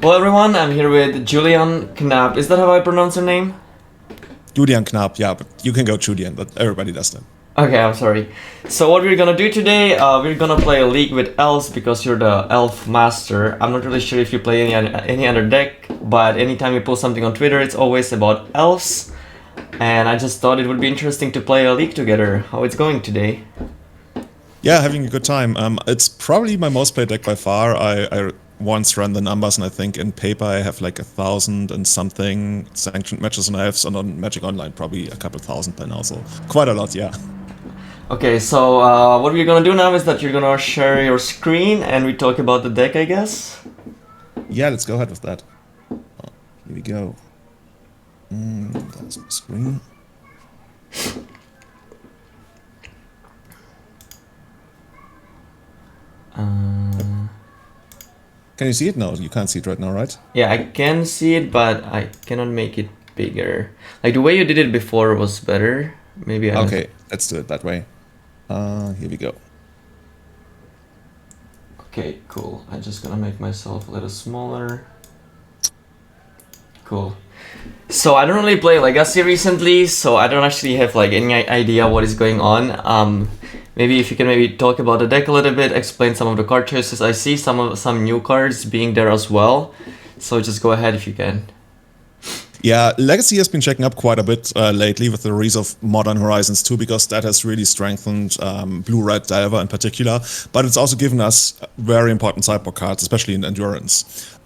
Hello everyone, I'm here with Julian Knab. Is that how I pronounce your name? Julian Knab, yeah, but you can go Julian, but everybody does that. Okay, I'm sorry. So what we're gonna do today, we're gonna play a league with Elves because you're the Elf Master. I'm not really sure if you play any other deck, but anytime you post something on Twitter, it's always about Elves. And I just thought it would be interesting to play a league together. How it's going today? Yeah, having a good time. It's probably my most played deck by far. I once ran the numbers, and I think in paper I have like 1,000 and something sanctioned matches on Elves, and on Magic Online probably a couple thousand by now, so quite a lot, yeah. Okay, so what we're gonna do now is that you're gonna share your screen and we talk about the deck, I guess? Yeah, let's go ahead with that. Here we go. That's my screen. Can you see it? No, you can't see it right now, right? Yeah, I can see it, but I cannot make it bigger. Like the way you did it before was better. Maybe I Okay, let's do it that way. Here we go. Okay, cool. I'm just gonna make myself a little smaller. Cool. So I don't really play Legacy recently, so I don't actually have like any idea what is going on. Maybe if you can maybe talk about the deck a little bit, explain some of the card choices. I see some new cards being there as well. So just go ahead if you can. Yeah, Legacy has been checking up quite a bit lately with the release of Modern Horizons 2, because that has really strengthened Blue-Red Delver in particular, but it's also given us very important sideboard cards, especially in Endurance.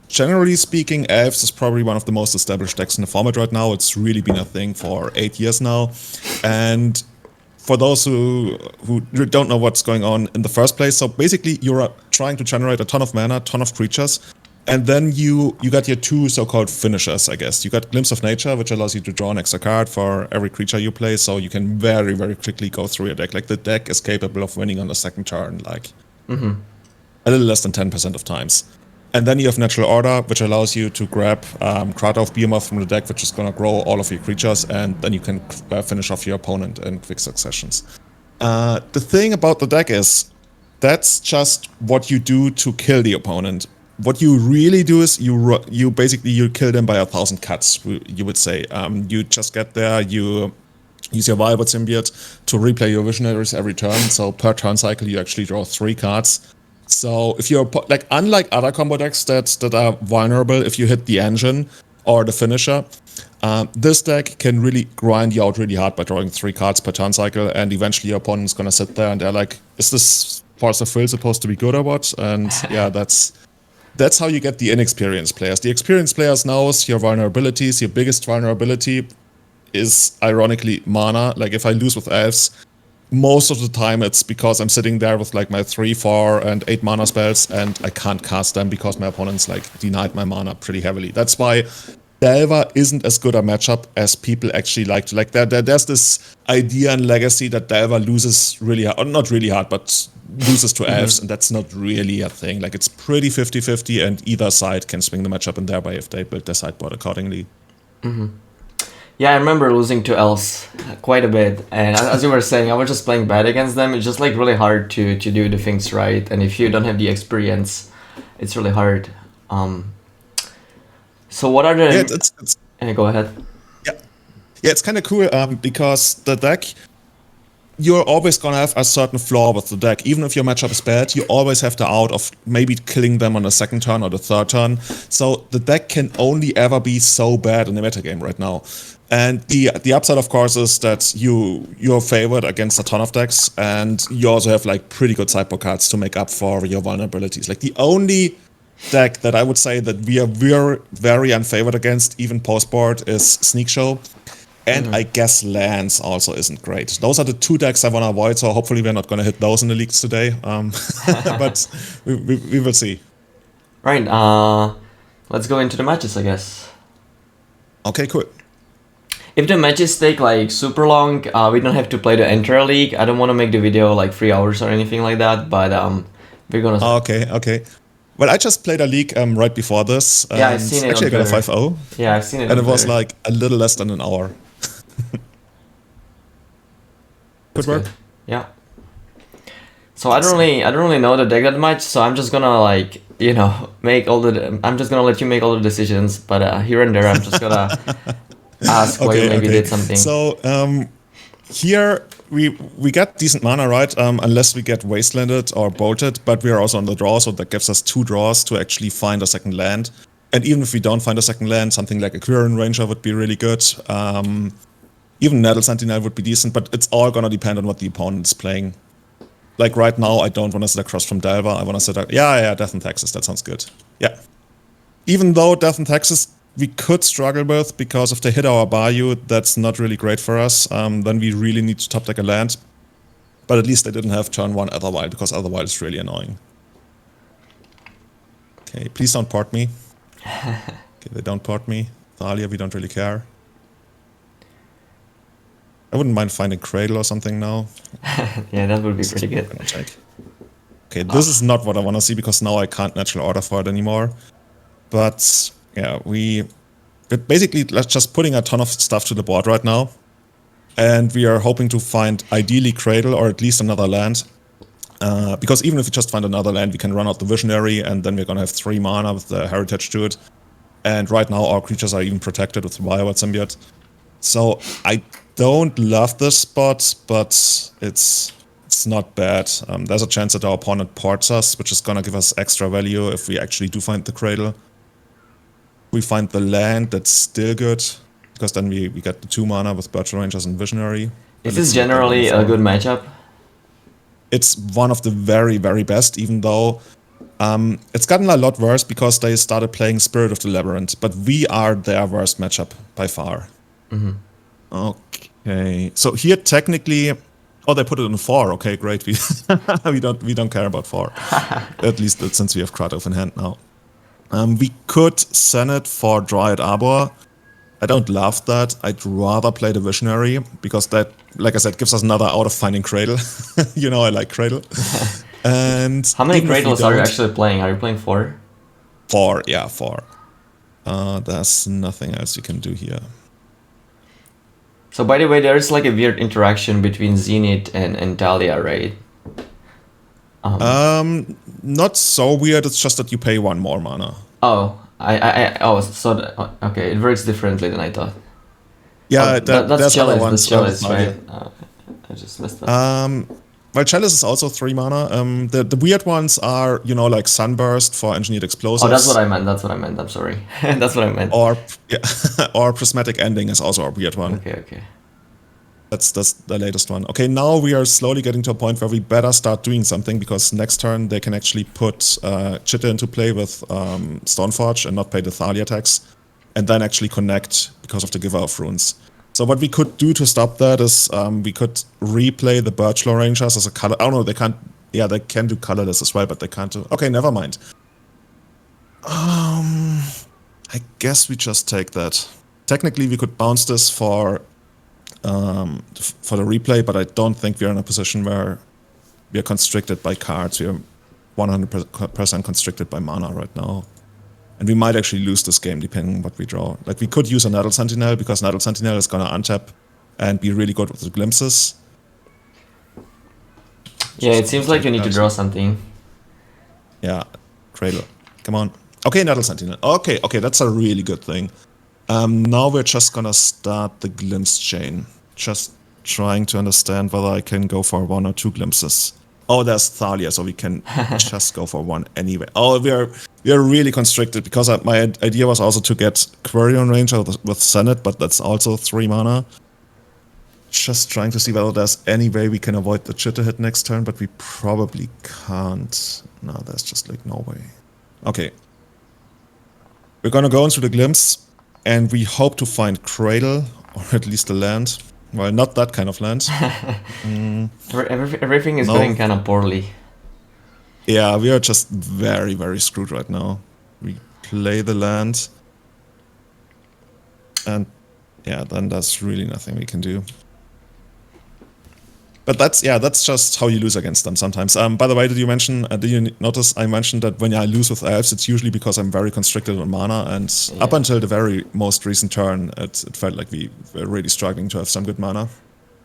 Generally speaking, Elves is probably one of the most established decks in the format right now. It's really been a thing for 8 years now, and for those who don't know what's going on in the first place, so basically you're trying to generate a ton of mana, a ton of creatures, and then you got your two so-called finishers, I guess. You got Glimpse of Nature, which allows you to draw an extra card for every creature you play, so you can very, very quickly go through your deck. Like, the deck is capable of winning on the second turn, like, a little less than 10% of times. And then you have Natural Order, which allows you to grab Kratos of Behemoth from the deck, which is going to grow all of your creatures, and then you can finish off your opponent in quick successions. The thing about the deck is, that's just what you do to kill the opponent. What you really do is you basically kill them by 1,000 cuts, you would say. You just get there, you use your Violet Symbiote to replay your Visionaries every turn, so per turn cycle you actually draw 3 cards. So if you're, like, unlike other combo decks that are vulnerable if you hit the engine or the finisher, this deck can really grind you out really hard by drawing 3 cards per turn cycle, and eventually your opponent's gonna sit there and they're like, is this Force of Will supposed to be good or what? And yeah, that's how you get the inexperienced players. The experienced players knows your vulnerabilities. Your biggest vulnerability is, ironically, mana. Like, if I lose with Elves, most of the time it's because I'm sitting there with like my 3, 4, and 8 mana spells, and I can't cast them because my opponent's like denied my mana pretty heavily. That's why Delver isn't as good a matchup as people actually like to. Like, there's this idea in Legacy that Delver loses really hard, or not really hard, but loses to Elves, and that's not really a thing. Like, it's pretty 50-50, and either side can swing the matchup in thereby if they build their sideboard accordingly. Yeah, I remember losing to Elves quite a bit, and as you were saying, I was just playing bad against them. It's just like really hard to do the things right, and if you don't have the experience, it's really hard. So what are the... Yeah, it's go ahead. Yeah, it's kind of cool because the deck, you're always going to have a certain flaw with the deck. Even if your matchup is bad, you always have the out of maybe killing them on the second turn or the third turn. So the deck can only ever be so bad in the metagame right now. And the upside, of course, is that you're favored against a ton of decks, and you also have like pretty good sideboard cards to make up for your vulnerabilities. Like, the only deck that I would say that we are very unfavored against, even post-board, is Sneak Show. And I guess Lance also isn't great. Those are the 2 decks I want to avoid, so hopefully we're not going to hit those in the leagues today. But we will see. Right, let's go into the matches, I guess. Okay, cool. If the matches take like super long, we don't have to play the entire league. I don't want to make the video like 3 hours or anything like that, but we're gonna... Okay. Well, I just played a league right before this. Yeah, I've seen it. Actually, I got a 5-0. Yeah, I've seen it. And it was like a little less than an hour. Could work. Good. Yeah. So I don't really know the deck that much, so I'm just gonna like, you know, I'm just gonna let you make all the decisions, but here and there I'm just gonna ask why you maybe did something. So here we get decent mana, right? Unless we get wastelanded or bolted, but we are also on the draw, so that gives us 2 draws to actually find a second land. And even if we don't find a second land, something like a Quirion Ranger would be really good. Even Nettle Sentinel would be decent, but it's all gonna depend on what the opponent's playing. Like right now, I don't want to sit across from Delver. I want to sit... Yeah, Death and Taxes, that sounds good. Yeah. Even though Death and Taxes we could struggle with, because if they hit our Bayou, that's not really great for us. Then we really need to top deck a land. But at least they didn't have turn 1 Otherwild, because Otherwild is really annoying. Okay, please don't port me. Okay, they don't port me. Thalia, we don't really care. I wouldn't mind finding Cradle or something now. Yeah, that would be pretty good. Okay, this is not what I want to see, because now I can't natural order for it anymore. But yeah, we're basically just putting a ton of stuff to the board right now. And we are hoping to find ideally Cradle or at least another land. Because even if we just find another land, we can run out the Visionary, and then we're going to have 3 mana with the Heritage to it. And right now our creatures are even protected with the Wild Symbiote. So I don't love this spot, but it's not bad. There's a chance that our opponent ports us, which is going to give us extra value if we actually do find the Cradle. We find the land, that's still good, because then we get the 2 mana with Birchal Rangers and Visionary. Is this generally a good matchup? It's one of the very, very best, even though it's gotten a lot worse because they started playing Spirit of the Labyrinth, but we are their worst matchup by far. Mm-hmm. Okay, so here technically, oh, they put it in 4. Okay, great. We don't care about 4. At least since we have Kratos in hand now. We could send it for Dryad Arbor. I don't love that. I'd rather play the Visionary, because that, like I said, gives us another out of finding Cradle. You know, I like Cradle. And how many Cradles are you actually playing? Are you playing 4? 4, yeah, 4. There's nothing else you can do here. So by the way, there is like a weird interaction between Zenith and Thalia, right? Not so weird. It's just that you pay 1 more mana. Oh, okay, it works differently than I thought. Yeah, that's Chalice. That's Chalice, right? Yeah. I just messed up. Well, Chalice is also 3 mana. The weird ones are, you know, like Sunburst for Engineered Explosives. Oh, that's what I meant. I'm sorry. That's what I meant. Or or Prismatic Ending is also a weird one. Okay. That's the latest one. Okay, now we are slowly getting to a point where we better start doing something, because next turn they can actually put Chitta into play with Stoneforge and not pay the Thalia tax, and then actually connect because of the Giver of Runes. So what we could do to stop that is we could replay the Birchlaw Rangers as a color. Oh no, they can't. Yeah, they can do colorless as well, but they can't do. Okay, never mind. I guess we just take that. Technically, we could bounce this for the replay, but I don't think we're in a position where we are constricted by cards. We are 100% constricted by mana right now. And we might actually lose this game depending on what we draw. Like, we could use a Nettle Sentinel, because Nettle Sentinel is going to untap and be really good with the glimpses. Yeah, it seems like you need to draw something. Yeah, Cradle. Come on. Okay, Nettle Sentinel. Okay, that's a really good thing. Now we're just gonna start the glimpse chain. Just trying to understand whether I can go for 1 or 2 glimpses. Oh, there's Thalia, so we can just go for 1 anyway. Oh, we are really constricted, because my idea was also to get Quirion Ranger with Senate, but that's also 3 mana. Just trying to see whether there's any way we can avoid the Chitta hit next turn, but we probably can't. No, there's just like no way. Okay. We're gonna go into the glimpse, and we hope to find Cradle, or at least a land. Well, not that kind of land. Everything is going kind of poorly. Yeah, we are just very, very screwed right now. We play the land. And yeah, then there's really nothing we can do. But that's just how you lose against them sometimes. By the way, did you notice I mentioned that when I lose with Elves, it's usually because I'm very constricted on mana, and up until the very most recent turn, it felt like we were really struggling to have some good mana.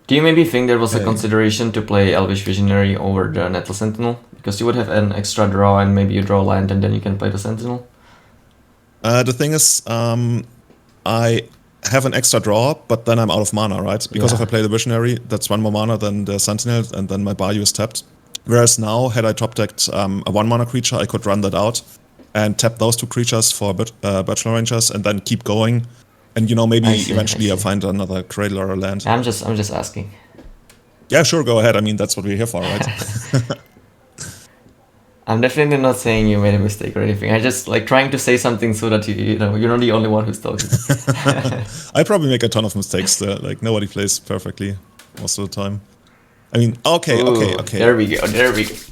Do you maybe think there was a Okay. consideration to play Elvish Visionary over the Nettle Sentinel? Because you would have an extra draw and maybe you draw land and then you can play the Sentinel? The thing is, I have an extra draw, but then I'm out of mana, right? Because if I play the Visionary, that's 1 more mana than the Sentinel, and then my Bayou is tapped. Whereas now, had I top decked a 1 mana creature, I could run that out and tap those 2 creatures for Bachelor Rangers and then keep going. And you know, maybe eventually I'll find another Cradle or a land. I'm just asking. Yeah, sure, go ahead. I mean, that's what we're here for, right? I'm definitely not saying you made a mistake or anything. I just like trying to say something so that you know you're not the only one who's talking. I probably make a ton of mistakes there. Like nobody plays perfectly most of the time. I mean, okay. There we go.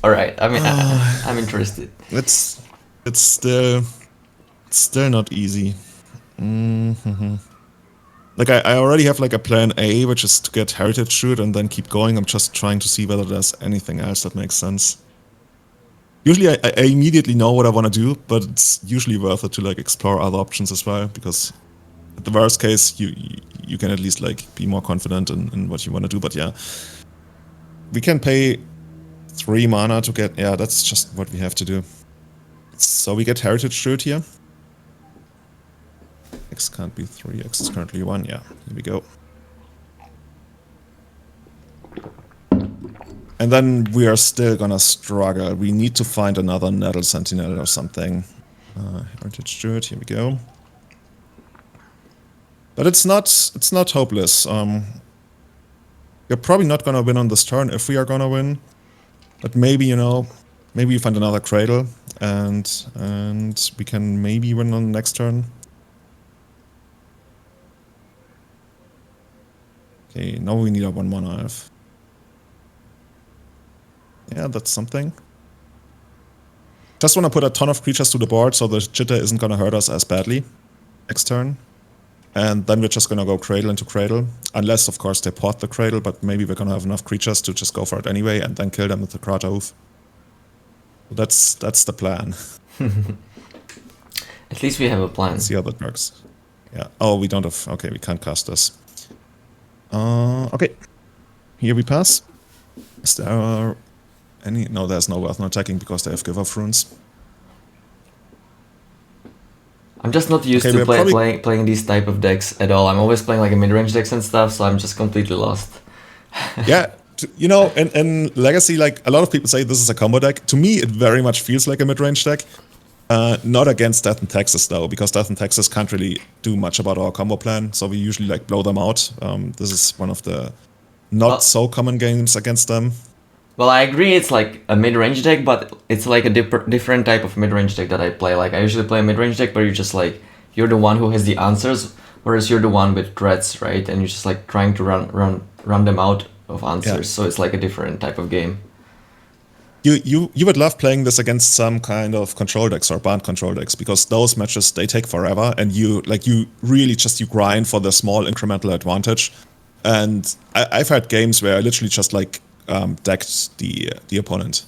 All right. I mean, I'm interested. It's still not easy. Like I already have like a plan A, which is to get Heritage Shoot and then keep going. I'm just trying to see whether there's anything else that makes sense. Usually I immediately know what I want to do, but it's usually worth it to like explore other options as well, because at the worst case you can at least like be more confident in what you want to do. But yeah, we can pay 3 mana to get, yeah, that's just what we have to do. So we get Heritage Shoot here. X can't be 3, X is currently 1, yeah, here we go. And then we are still gonna struggle. We need to find another Nettle Sentinel or something. Heritage Steward, here we go. But it's not hopeless. We're probably not gonna win on this turn if we are gonna win. But maybe, you know, maybe we find another Cradle and we can maybe win on the next turn. Okay, now we need a 1 mana elf. Yeah, that's something. Just want to put a ton of creatures to the board so the jitter isn't going to hurt us as badly next turn. And then we're just going to go Cradle into Cradle. Unless, of course, they port the Cradle, but maybe we're going to have enough creatures to just go for it anyway and then kill them with the Krata Hoof. So that's the plan. At least we have a plan. Let's see how that works. Yeah. Oh, we don't have... Okay, we can't cast this. Okay. Here we pass. Is there... any? No, there's no worth no attacking because they have Give of Runes. I'm just not used to playing these type of decks at all. I'm always playing like a mid-range decks and stuff, so I'm just completely lost. Yeah, you know, in Legacy, like a lot of people say this is a combo deck. To me, it very much feels like a mid-range deck. Not against Death and Taxes though, because Death and Taxes can't really do much about our combo plan, so we usually like blow them out. This is one of the not so common games against them. Well, I agree it's like a mid-range deck, but it's like a different type of mid-range deck that I play. Like, I usually play a mid-range deck where you're just like, you're the one who has the answers, whereas you're the one with threats, right? And you're just like trying to run them out of answers. Yeah. So it's like a different type of game. You would love playing this against some kind of control decks or band control decks, because those matches, they take forever, and you really just grind for the small incremental advantage. And I've had games where I literally just like decked the opponent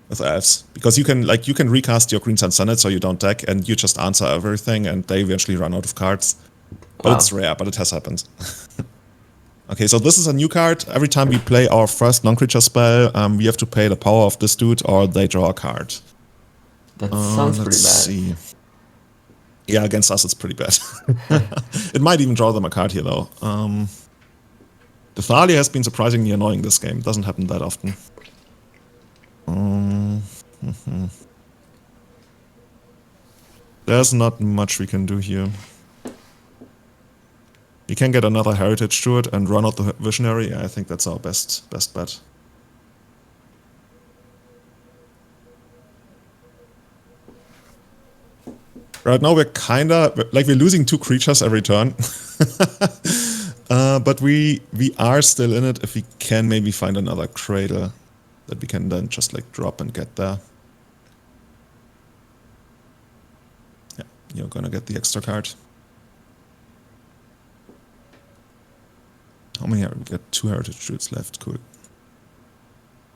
with elves, because you can recast your Green Sun Senate so you don't deck, and you just answer everything, and they eventually run out of cards. But it's rare, but it has happened. Okay, so this is a new card. Every time we play our first non-creature spell, we have to pay the power of this dude, or they draw a card. That sounds pretty bad. See. Yeah, against us it's pretty bad. It might even draw them a card here, though. The Thalia has been surprisingly annoying this game. It doesn't happen that often. There's not much we can do here. We can get another Heritage Steward and run out the Visionary. I think that's our best bet. Right now we're kinda like we're losing 2 creatures every turn. But we are still in it if we can maybe find another Cradle that we can then just like drop and get there. Yeah, you're gonna get the extra card. How many are we? Got 2 Heritage Druids left. Cool.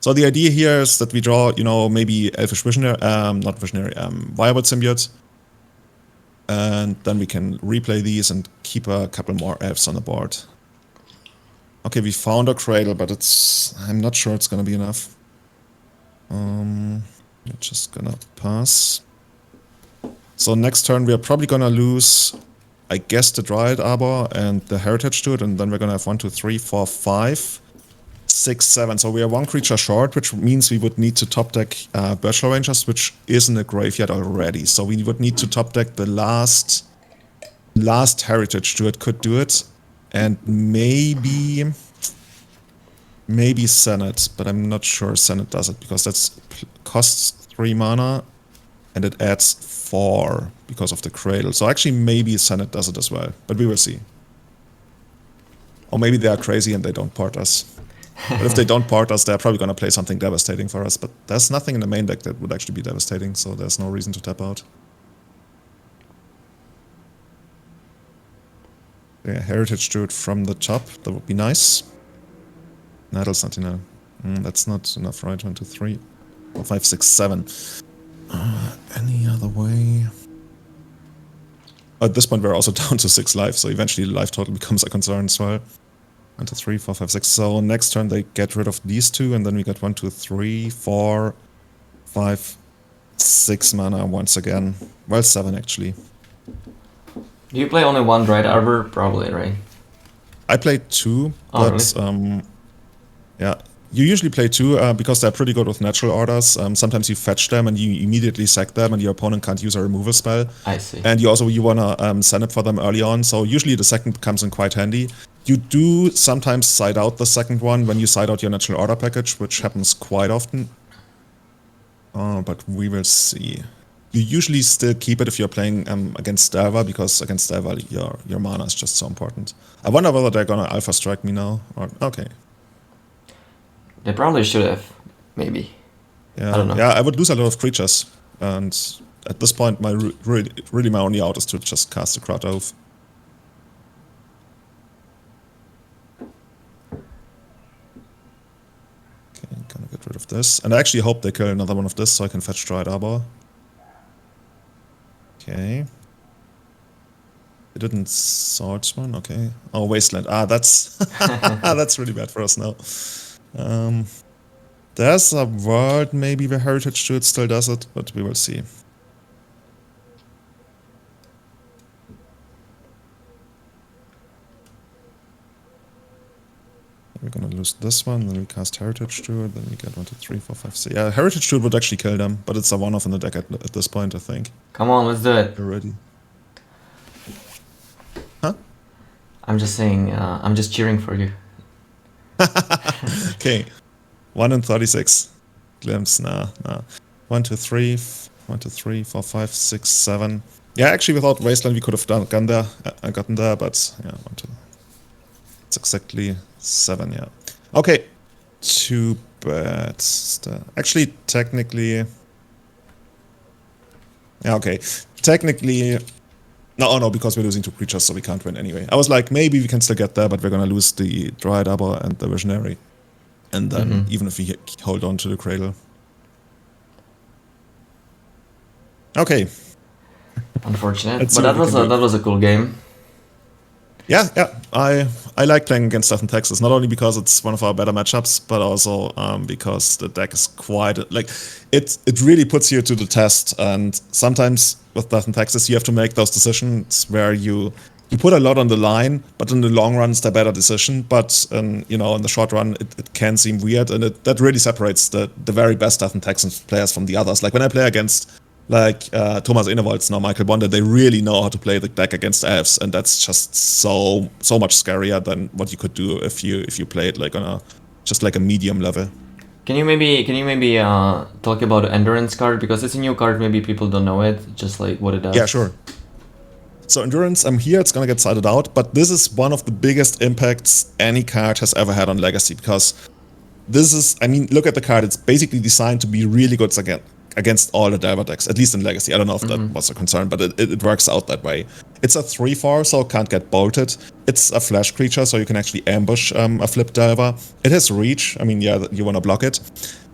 So the idea here is that we draw, you know, maybe Elfish Visionary, not Visionary, Viable Symbiote. And then we can replay these and keep a couple more elves on the board. Okay, we found a cradle, but I'm not sure it's gonna be enough. We're just gonna pass. So next turn we are probably gonna lose, I guess, the Dryad Arbor and the Heritage to it, and then we're gonna have 1, 2, 3, 4, 5, 6, 7. So we are 1 creature short, which means we would need to top deck Birchlow Rangers, which is in the graveyard already. So we would need to top deck the last Heritage to it, could do it, and maybe Senate, but I'm not sure Senate does it because that's costs 3 mana and it adds 4 because of the cradle. So actually maybe Senate does it as well, but we will see. Or maybe they are crazy and they don't part us. But if they don't part us, they're probably gonna play something devastating for us. But there's nothing in the main deck that would actually be devastating, so there's no reason to tap out. Yeah, Heritage Druid from the top, that would be nice. Natal Sentinel. That's not enough, right? 1, 2, 3, 4, 5, 6, 7. Any other way? At this point, we're also down to 6 life, so eventually the life total becomes a concern as well. 1, 2, 3, 4, 5, 6. So next turn they get rid of these 2, and then we get 1, 2, 3, 4, 5, 6 mana once again. Well, 7 actually. Do you play only one Dryad Arbor? Probably, right? I played 2, Oh, but really? yeah. You usually play 2 because they're pretty good with natural orders. Sometimes you fetch them and you immediately sack them and your opponent can't use a removal spell. I see. And you wanna send it for them early on, so usually the second comes in quite handy. You do sometimes side out the second one when you side out your natural order package, which happens quite often. But we will see. You usually still keep it if you're playing against Delver, because against Delver your mana is just so important. I wonder whether they're gonna Alpha Strike me now. Or, okay. They probably should have, maybe. Yeah, I don't know. yeah, I would lose a lot of creatures, and at this point, really my only out is to just cast a Crowd Oath. Okay, gonna get rid of this, and I actually hope they kill another one of this so I can fetch Dryad Arbor. Okay. They didn't Swordsman, okay. Oh, Wasteland. That's that's really bad for us now. There's a world maybe where Heritage Druid still does it, but we will see. We're gonna lose this one, then we cast Heritage Druid, then we get 1, 2, 3, 4, 5, 6. Yeah, Heritage Druid would actually kill them, but it's a one-off in the deck at this point, I think. Come on, let's do it. Already. Huh? I'm just saying, I'm just cheering for you. Okay. 1 in 36. Glimpse, nah. 1, 2, 3, 1, 2, 3, 4, 5, 6, 7. Yeah, actually without Wasteland we could have gotten there, but yeah, 1, 2. It's exactly 7, yeah. Okay. Too bad. Actually, technically... Yeah, okay. Technically... No, because we're losing 2 creatures, so we can't win anyway. I was like, maybe we can still get there, but we're gonna lose the Dryad Arbor and the Visionary. And then, even if we hold on to the Cradle. Okay. Unfortunate, but that was a cool game. Yeah, I like playing against Death in Texas, not only because it's one of our better matchups, but also because the deck is quite, like, it really puts you to the test, and sometimes with Death in Texas you have to make those decisions where you put a lot on the line, but in the long run it's the better decision, but in the short run it can seem weird, and that really separates the very best Death in Texas players from the others. Like when I play against Thomas Innevolds, now Michael Bonda, they really know how to play the deck against Elves, and that's just so much scarier than what you could do if you play it like on a medium level. Can you maybe talk about the Endurance card, because it's a new card, maybe people don't know it, just like what it does? Yeah, sure. So Endurance, here it's gonna get sided out, but this is one of the biggest impacts any card has ever had on Legacy, because this is, look at the card, it's basically designed to be really good against all the Delver decks, at least in Legacy. I don't know if that was a concern, but it works out that way. It's a 3/4, so it can't get bolted. It's a flash creature, so you can actually ambush a flip Delver. It has reach, you want to block it.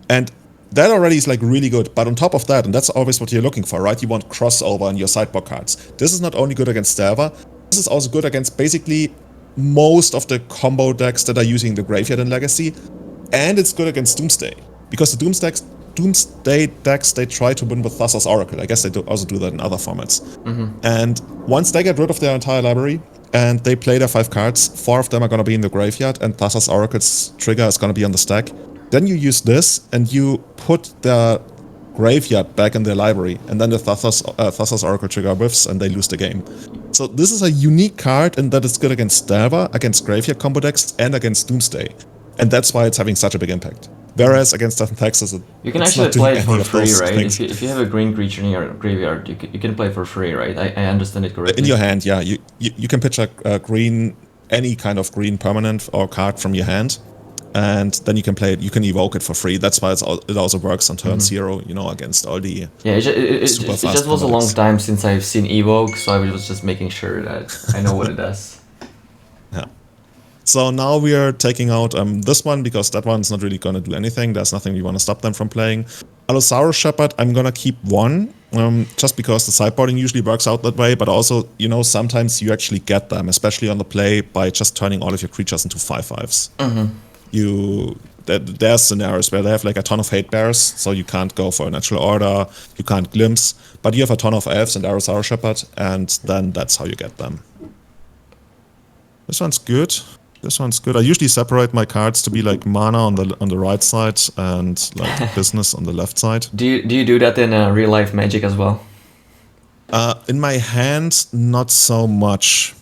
And that already is like really good, but on top of that, and that's always what you're looking for, right? You want crossover in your sideboard cards. This is not only good against Delver, this is also good against basically most of the combo decks that are using the graveyard in Legacy, and it's good against Doomsday, because the Doomsday decks, they try to win with Thassa's Oracle. I guess they also do that in other formats. And once they get rid of their entire library and they play their 5 cards, 4 of them are going to be in the graveyard and Thassa's Oracle's trigger is going to be on the stack. Then you use this and you put the graveyard back in their library, and then the Thassa's Oracle trigger whiffs and they lose the game. So this is a unique card in that it's good against Delver, against graveyard combo decks, and against Doomsday. And that's why it's having such a big impact. Whereas against Death and Taxes, you can actually play it for free, right? If you have a green creature in your graveyard, you can play for free, right? I understand it correctly. In your hand, yeah. You can pitch a green, any kind of green permanent or card from your hand, and then you can play it. You can evoke it for free. That's why it also works on turn 0, you know, against all the it just was a long time since I've seen evoke, so I was just making sure that I know what it does. Yeah. So now we are taking out this one, because that one's not really going to do anything. There's nothing we want to stop them from playing. Allosaurus Shepherd, I'm going to keep 1, just because the sideboarding usually works out that way, but also, you know, sometimes you actually get them, especially on the play, by just turning all of your creatures into 5/5s. There's scenarios where they have like a ton of hate bears, so you can't go for a natural order, you can't glimpse, but you have a ton of elves and Allosaurus Shepherd, and then that's how you get them. This one's good. This one's good. I usually separate my cards to be like mana on the right side and like business on the left side. Do you do that in real life Magic as well? In my hand, not so much,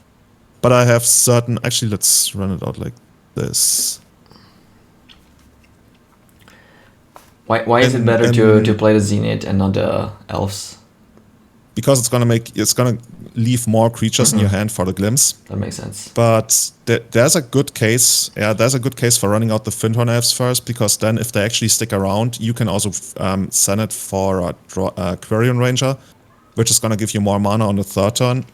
but I have certain. Actually, let's run it out like this. Why is it better to play the Zenith and not the Elves? Because it's gonna leave more creatures in your hand for the glimpse. That makes sense. But there's a good case. Yeah, there's a good case for running out the Fyndhorn Elves first, because then if they actually stick around, you can also send it for a Quirion Ranger, which is gonna give you more mana on the 3rd turn.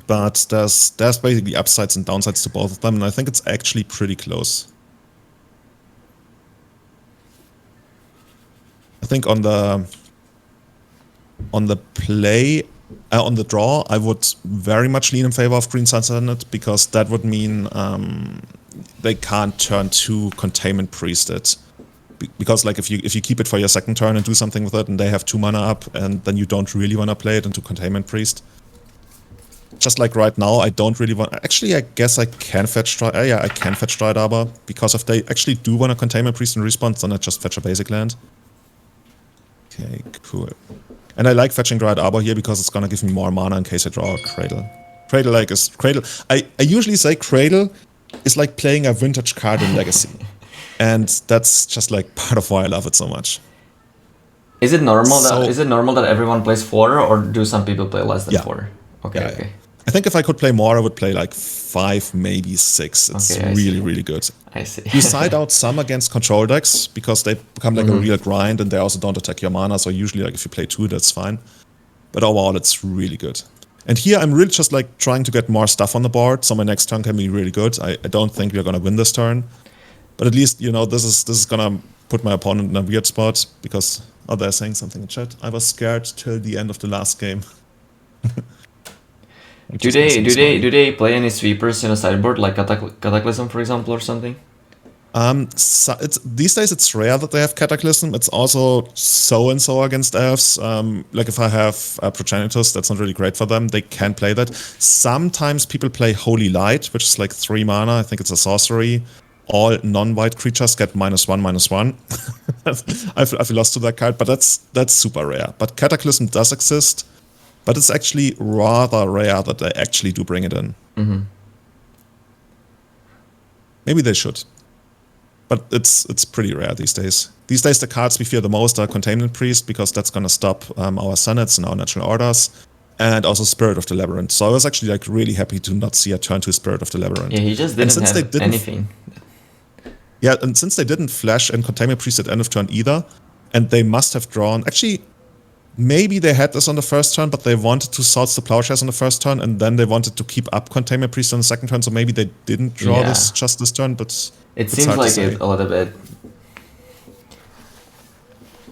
But there's basically upsides and downsides to both of them, and I think it's actually pretty close. I think on the play, on the draw, I would very much lean in favor of Green Sunset, because that would mean they can't turn 2 Containment Priest it. Because like if you keep it for your 2nd turn and do something with it, and they have 2 mana up, and then you don't really want to play it into Containment Priest. Just like right now, I don't really want. Actually, I guess I can fetch. I can fetch Dryad Arbor, because if they actually do want a Containment Priest in response, then I just fetch a basic land. Okay, cool. And I like fetching Dryad Arbor here because it's gonna give me more mana in case I draw a Cradle. Cradle. I usually say Cradle is like playing a vintage card in Legacy. And that's just like part of why I love it so much. Is it normal that everyone plays 4, or do some people play less than 4? Okay, yeah, okay. I think if I could play more, I would play like 5, maybe 6. It's really good. I see. You side out some against control decks, because they become like a real grind, and they also don't attack your mana, so usually like if you play 2, that's fine. But overall, it's really good. And here I'm really just like trying to get more stuff on the board, so my next turn can be really good. I don't think we're gonna win this turn, but at least, you know, this is gonna put my opponent in a weird spot, because they're saying something in chat. I was scared till the end of the last game. Do they play any sweepers in a sideboard, like Cataclysm, for example, or something? So these days it's rare that they have Cataclysm. It's also so against Elves. Like if I have Progenitus, that's not really great for them. They can play that. Sometimes people play Holy Light, which is like 3 mana. I think it's a sorcery. All non-white creatures get -1/-1. I've lost to that card, but that's super rare. But Cataclysm does exist. But it's actually rather rare that they actually do bring it in. Maybe they should. But it's pretty rare these days. These days the cards we fear the most are Containment Priest, because that's going to stop our Senates and our Natural Orders. And also Spirit of the Labyrinth. So I was actually like really happy to not see a turn 2 Spirit of the Labyrinth. Yeah, he just didn't have anything. Yeah, and since they didn't flash and Containment Priest at end of turn either, and they must have drawn... Actually... Maybe they had this on the 1st turn, but they wanted to Swords to Plowshares on the 1st turn, and then they wanted to keep up Containment Priest on the 2nd turn, so maybe they didn't draw this just this turn, but... It seems like it a little bit.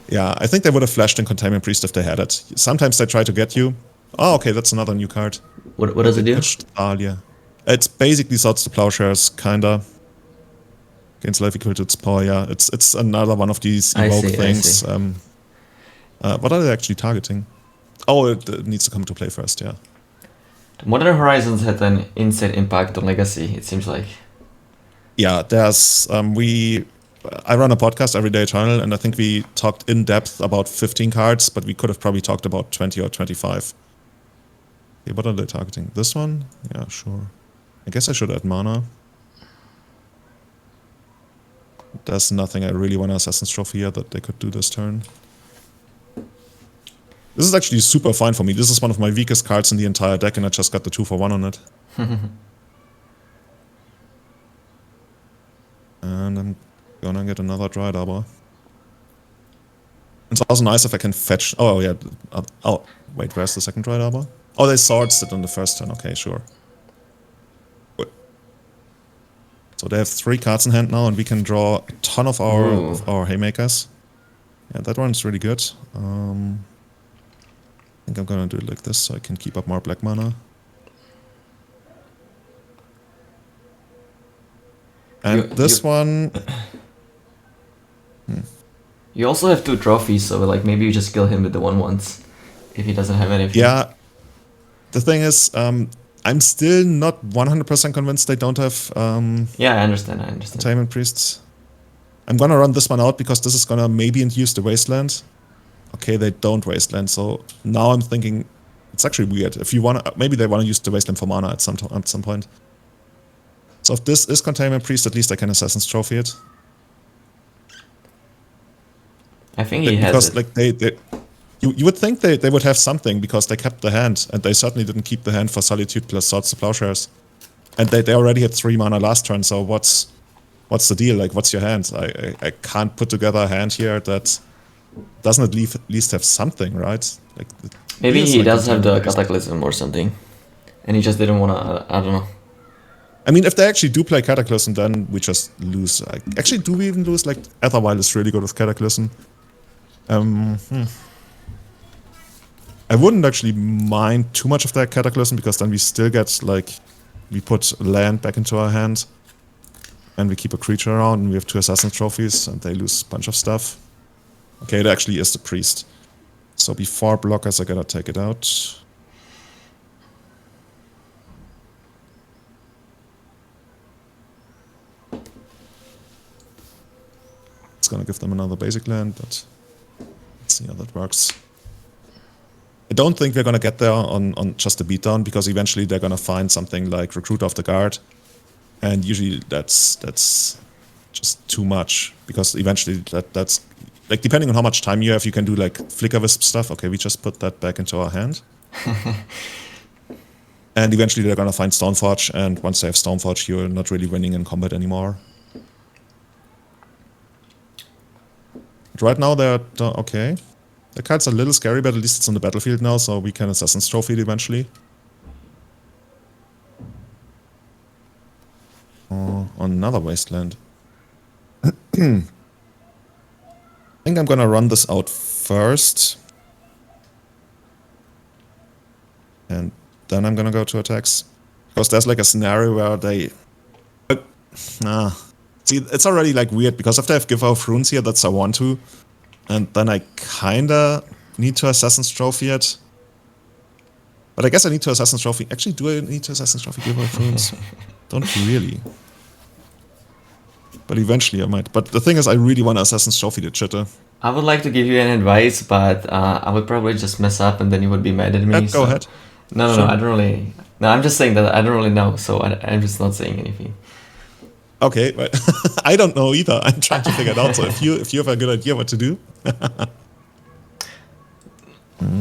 Yeah, I think they would have flashed in Containment Priest if they had it. Sometimes they try to get you. Oh, okay, that's another new card. What does it do? Thalia. It's basically Swords to Plowshares, kinda. Gains life equal to its power, yeah. It's another one of these evoke things. What are they actually targeting? Oh, it needs to come to play first, yeah. Modern Horizons had an insane impact on Legacy, it seems like. Yeah, there's I run a podcast, Everyday Eternal, and I think we talked in depth about 15 cards, but we could have probably talked about 20 or 25. Okay, what are they targeting? This one? Yeah, sure. I guess I should add mana. There's nothing I really want to Assassin's Trophy here that they could do this turn. This is actually super fine for me. This is one of my weakest cards in the entire deck, and I just got the 2-for-1 on it. And I'm gonna get another Dryad Arbor. It's also nice if I can fetch... Oh, yeah. Oh, wait, where's the second Dryad Arbor? Oh, they swords it on the first turn. Okay, sure. So they have 3 cards in hand now, and we can draw a ton of our Haymakers. Yeah, that one's really good. I think I'm gonna do it like this so I can keep up more black mana. And this one... You also have 2 trophies, so like maybe you just kill him with the 1/1s if he doesn't have anything. Yeah. The thing is, I'm still not 100% convinced they don't have... yeah, I understand. Containment Priests. I'm gonna run this one out because this is gonna maybe induce the Wasteland. Okay, they don't Wasteland, so now I'm thinking it's actually weird. If you wanna, maybe they wanna use the Wasteland for mana at some point. So if this is Containment Priest, at least I can Assassin's Trophy it. I think he has because it. Like you would think they would have something because they kept the hand, and they certainly didn't keep the hand for Solitude plus Swords to Plowshares. And they already had 3 mana last turn, so what's the deal? Like, what's your hand? I can't put together a hand here that doesn't at least have something, right? Like maybe he does have the Cataclysm or something, and he just didn't want to. I don't know. I mean, if they actually do play Cataclysm, then we just lose. Actually, do we even lose? Like, Etherwild is really good with Cataclysm. I wouldn't actually mind too much of that Cataclysm, because then we still get, like, we put land back into our hand, and we keep a creature around, and we have 2 Assassin's Trophies, and they lose a bunch of stuff. Okay, it actually is the Priest. So before blockers, I gotta take it out. It's gonna give them another basic land, but let's see how that works. I don't think we're gonna get there on just a beatdown, because eventually they're gonna find something like Recruit of the Guard, and usually that's just too much, because eventually that's like, depending on how much time you have, you can do like Flicker Wisp stuff. Okay, we just put that back into our hand. And eventually they're gonna find Stoneforge, and once they have Stoneforge, you're not really winning in combat anymore. But right now they're okay. The card's a little scary, but at least it's on the battlefield now, so we can Assassin's Trophy it eventually. Oh, another Wasteland. I think I'm gonna run this out first. And then I'm gonna go to attacks. Because there's like a scenario where they... See, it's already like weird, because if they have Giver of Runes here, that's I want to. And then I kinda need to Assassin's Trophy it. But I guess I need to Assassin's Trophy... Actually, do I need to Assassin's Trophy Giver of Runes? Don't really. But eventually I might. But the thing is, I really want to Assassin's Trophy the Chitter. I would like to give you an advice, but I would probably just mess up and then you would be mad at me. Go ahead. No, I don't really... No, I'm just saying that I don't really know, so I'm just not saying anything. Okay, but I don't know either. I'm trying to figure it out, so if you have a good idea what to do...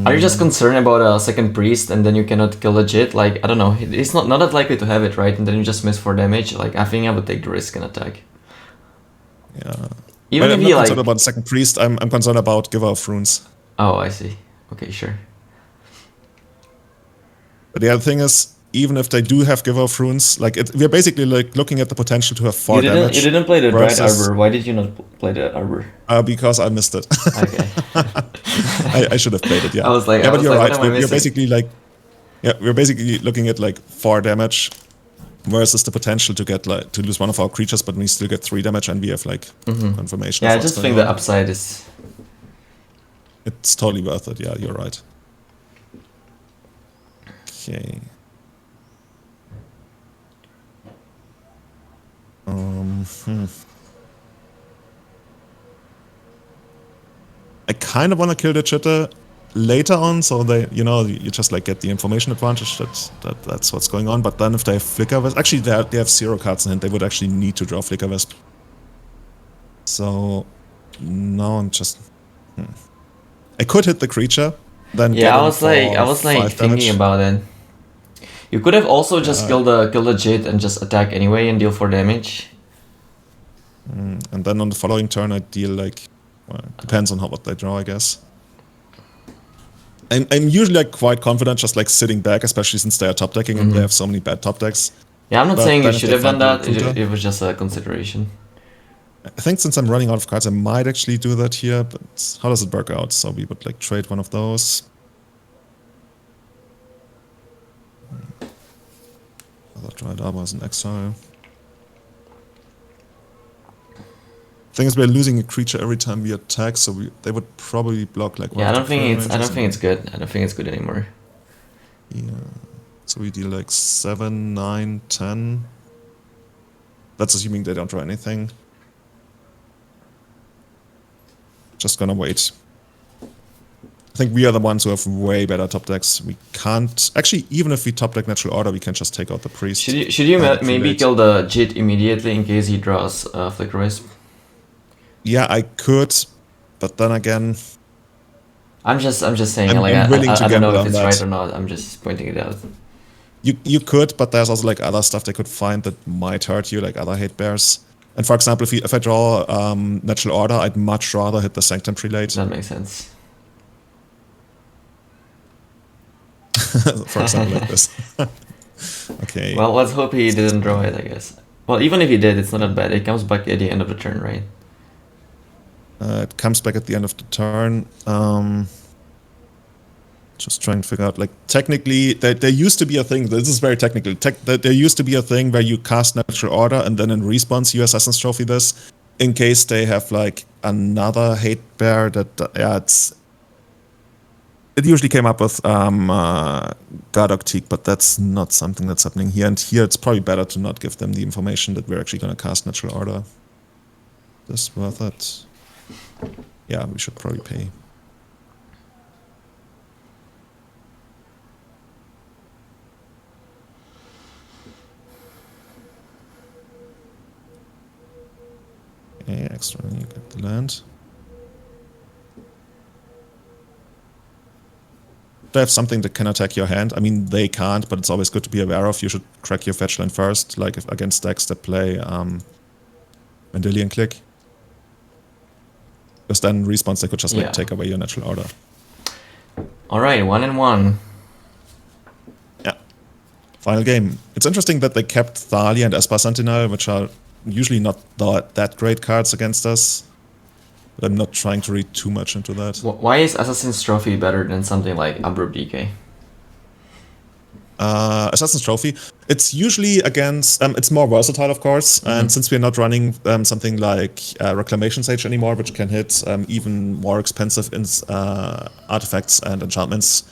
Are you just concerned about a second priest and then you cannot kill legit? Like, I don't know, it's not that likely to have it, right? And then you just miss 4 damage. Like, I think I would take the risk and attack. Yeah. Even I'm if not he concerned like... about second priest, I'm concerned about Giver of Runes. Oh, I see. Okay, sure. But the other thing is, even if they do have Giver of Runes, like we're basically like looking at the potential to have 4 damage. You didn't play the Dryad Arbor. Why did you not play the Arbor? Because I missed it. Okay. I should have played it, yeah. I was like, yeah, but you're right. We're We're basically like... Yeah, we're basically looking at like 4 damage. Whereas there's the potential to get like to lose one of our creatures, but we still get 3 damage, and we have like confirmation. Yeah, of I what's just going think on. the upside is. It's totally worth it. Yeah, you're right. Okay. I kind of want to kill the Chitta later on, so they, you just like get the information advantage that's what's going on. But then if they have Flicker Wisp, actually they have 0 cards in hand, they would actually need to draw Flicker Wisp. So now I'm just. I could hit the creature, then Yeah, get I him was for like 5 thinking damage. about it. You could have also just kill the Jit and just attack anyway and deal 4 damage. And then on the following turn I deal like, well, depends on what they draw, I guess. I'm usually like quite confident just like sitting back, especially since they are top decking and they have so many bad top decks. Yeah, I'm not But saying you then if should they have done find that, the recruiter- it was just a consideration. I think since I'm running out of cards, I might actually do that here, but how does it work out? So we would like trade one of those. Other Dried Arbor is an exile. Thing is, we're losing a creature every time we attack, so they would probably block like one. Yeah, of the current I don't ranges. think it's good. I don't think it's good anymore. Yeah. So we deal like 7, 9, 10. That's assuming they don't draw anything. Just gonna wait. I think we are the ones who have way better top decks. We can't... Actually, even if we top deck Natural Order, we can just take out the Priest. Should you maybe kill the Jit immediately in case he draws Flicker Wisp? Yeah, I could, but then again... I'm just saying, I'm like, willing to I don't know gamble if it's on right that. or not. I'm just pointing it out. You could, but there's also like other stuff they could find that might hurt you, like other hate bears. And for example, if I draw Natural Order, I'd much rather hit the Sanctum Prelate. That makes sense. For example, like this. Okay. Well, let's hope he didn't draw it, I guess. Well, even if he did, it's not that bad. It comes back at the end of the turn, right? It comes back at the end of the turn. Just trying to figure out, like, technically, there used to be a thing, this is very technical, there used to be a thing where you cast Natural Order and then in response you Assassin's Trophy this, in case they have, like, another hate bear that, it usually came up with Gardock Teak, but that's not something that's happening here, and here it's probably better to not give them the information that we're actually going to cast Natural Order. Is this worth it? Yeah, we should probably pay. Okay, extra, you get the land. They have something that can attack your hand. I mean, they can't, but it's always good to be aware of. You should crack your fetch land first, like if against decks that play Mendelian Click. Because then in response they could just like take away your Natural Order. Alright, 1-1. Yeah. Final game. It's interesting that they kept Thalia and Esper Sentinel, which are usually not that great cards against us. But I'm not trying to read too much into that. Why is Assassin's Trophy better than something like Abrupt Decay? Assassin's Trophy, it's usually against, it's more versatile of course, and since we're not running something like Reclamation Sage anymore, which can hit even more expensive artifacts and enchantments,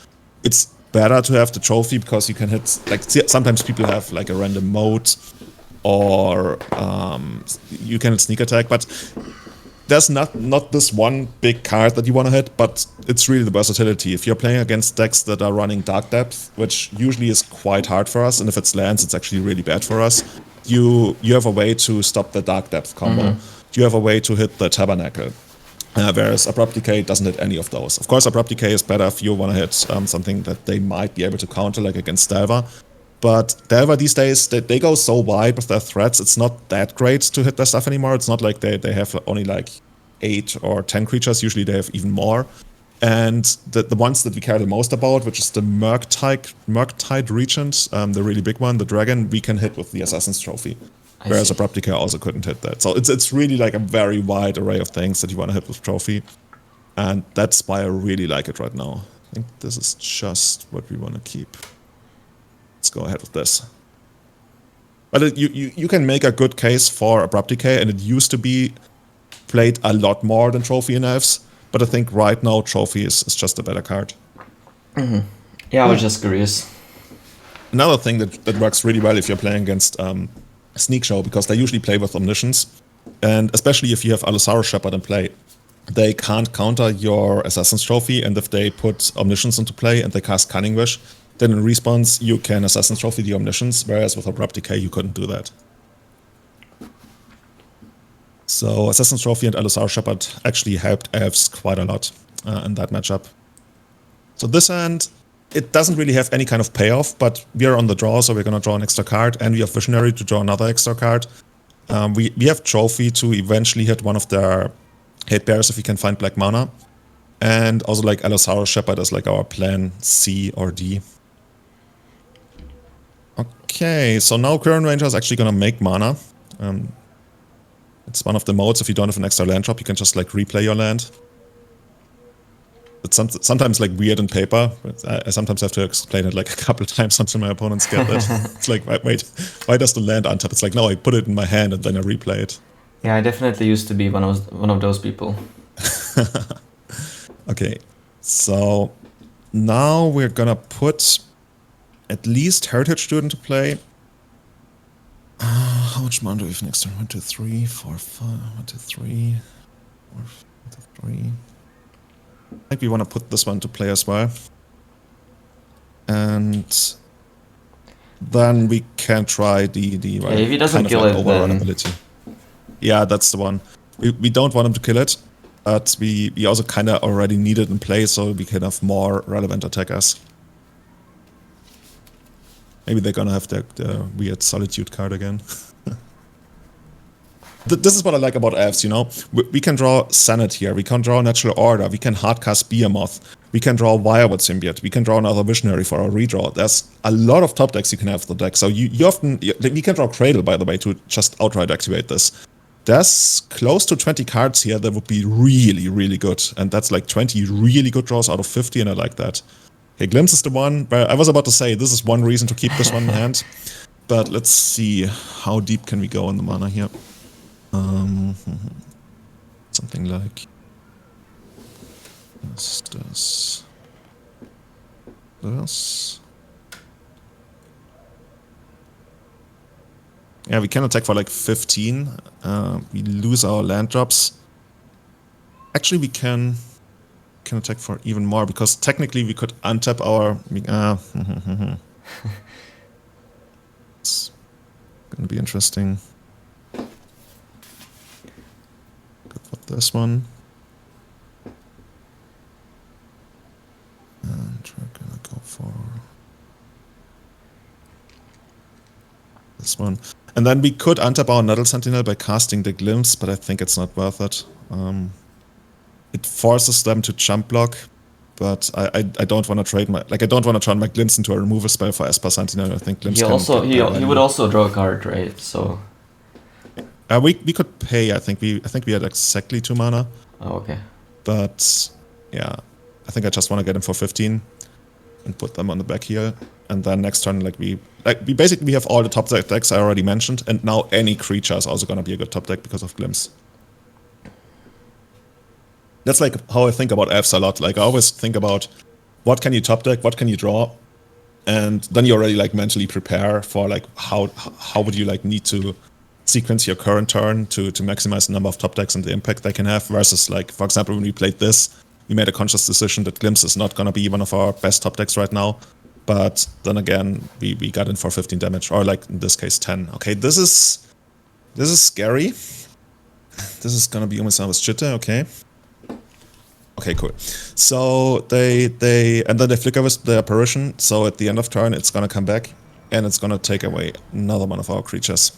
it's better to have the trophy because you can hit, like sometimes people have like a random mode, or you can hit sneak attack, but there's not this one big card that you want to hit, but it's really the versatility. If you're playing against decks that are running Dark Depth, which usually is quite hard for us, and if it's lands, it's actually really bad for us, you have a way to stop the Dark Depth combo. You have a way to hit the Tabernacle. Whereas Abrupt Decay doesn't hit any of those. Of course, Abrupt Decay is better if you want to hit something that they might be able to counter, like against Delver. But Delver these days, they go so wide with their threats, it's not that great to hit their stuff anymore. It's not like they have only like 8 or 10 creatures, usually they have even more. And the ones that we care the most about, which is the Murktide Regent, the really big one, the dragon, we can hit with the Assassin's Trophy. Whereas Abrupt Decay also couldn't hit that. So it's really like a very wide array of things that you want to hit with Trophy. And that's why I really like it right now. I think this is just what we want to keep. Let's go ahead with this. But you can make a good case for Abrupt Decay, and it used to be played a lot more than Trophy in Elves. But I think right now Trophy is just a better card. Yeah, I was just curious. Another thing that works really well if you're playing against Sneak Show, because they usually play with Omniscience, and especially if you have Allosaurus Shepherd in play, they can't counter your Assassin's Trophy, and if they put Omniscience into play and they cast Cunning Wish, then in response you can Assassin's Trophy the Omniscience, whereas with Abrupt Decay you couldn't do that. So Assassin's Trophy and Allosaurus Shepherd actually helped Elves quite a lot in that matchup. So this hand, it doesn't really have any kind of payoff, but we are on the draw, so we're going to draw an extra card, and we have Visionary to draw another extra card. We have Trophy to eventually hit one of their hate bears if we can find black mana. And also like Allosaurus Shepherd is like our plan C or D. Okay, so now Current Ranger is actually going to make mana. It's one of the modes, if you don't have an extra land drop, you can just like replay your land. It's sometimes like weird in paper. I sometimes have to explain it like a couple of times until my opponents get it. It's like, wait, why does the land untap? It's like, no, I put it in my hand and then I replay it. Yeah, I definitely used to be one of those people. Okay, so now we're gonna put at least Heritage Steward into play. How much mana do we have next turn? 1, 2, 3, 4, 5, 1, 2, 3, 4, 1, 2, 3. I think we want to put this one to play as well. And then we can try the yeah, if he doesn't kill it, then... ability. Yeah, that's the one. We don't want him to kill it, but we also kind of already need it in play, so we can have more relevant attackers. Maybe they're gonna have the weird Solitude card again. This is what I like about Elves, you know? We can draw Senate here, we can draw Natural Order, we can hardcast Behemoth, we can draw Wirewood Symbiote, we can draw another Visionary for our redraw. There's a lot of top decks you can have in the deck, so you often... We can draw Cradle, by the way, to just outright activate this. There's close to 20 cards here that would be really, really good, and that's like 20 really good draws out of 50, and I like that. Okay, Glimpse is the one, but I was about to say, this is one reason to keep this one in hand. But let's see, how deep can we go in the mana here? Something like this. Yeah, we can attack for like 15. We lose our land drops. Actually, we can attack for even more, because technically we could untap our... It's gonna be interesting. Go for this one. And we're gonna go for this one. And then we could untap our Nettle Sentinel by casting the Glimpse, but I think it's not worth it. It forces them to jump block, but I don't want to trade my... Like, I don't want to turn my Glimpse into a removal spell for Esper Sentinel. I think Glimpse he would also draw a card, right? So... we could pay, I think we had exactly 2 mana. Oh, okay. But, yeah. I think I just want to get him for 15 and put them on the back here. And then next turn, we basically have all the top decks I already mentioned, and now any creature is also going to be a good top deck because of Glimpse. That's like how I think about Elves a lot. Like, I always think about what can you top deck, what can you draw, and then you already like mentally prepare for like how would you like need to sequence your current turn to maximize the number of top decks and the impact they can have, versus like, for example, when we played this, we made a conscious decision that Glimpse is not going to be one of our best top decks right now. But then again, we got in for 15 damage, or like in this case 10. Okay, this is scary. This is gonna be almost with Chitta, okay. Okay, cool. So and then they flicker with the apparition, so at the end of turn it's gonna come back, and it's gonna take away another one of our creatures.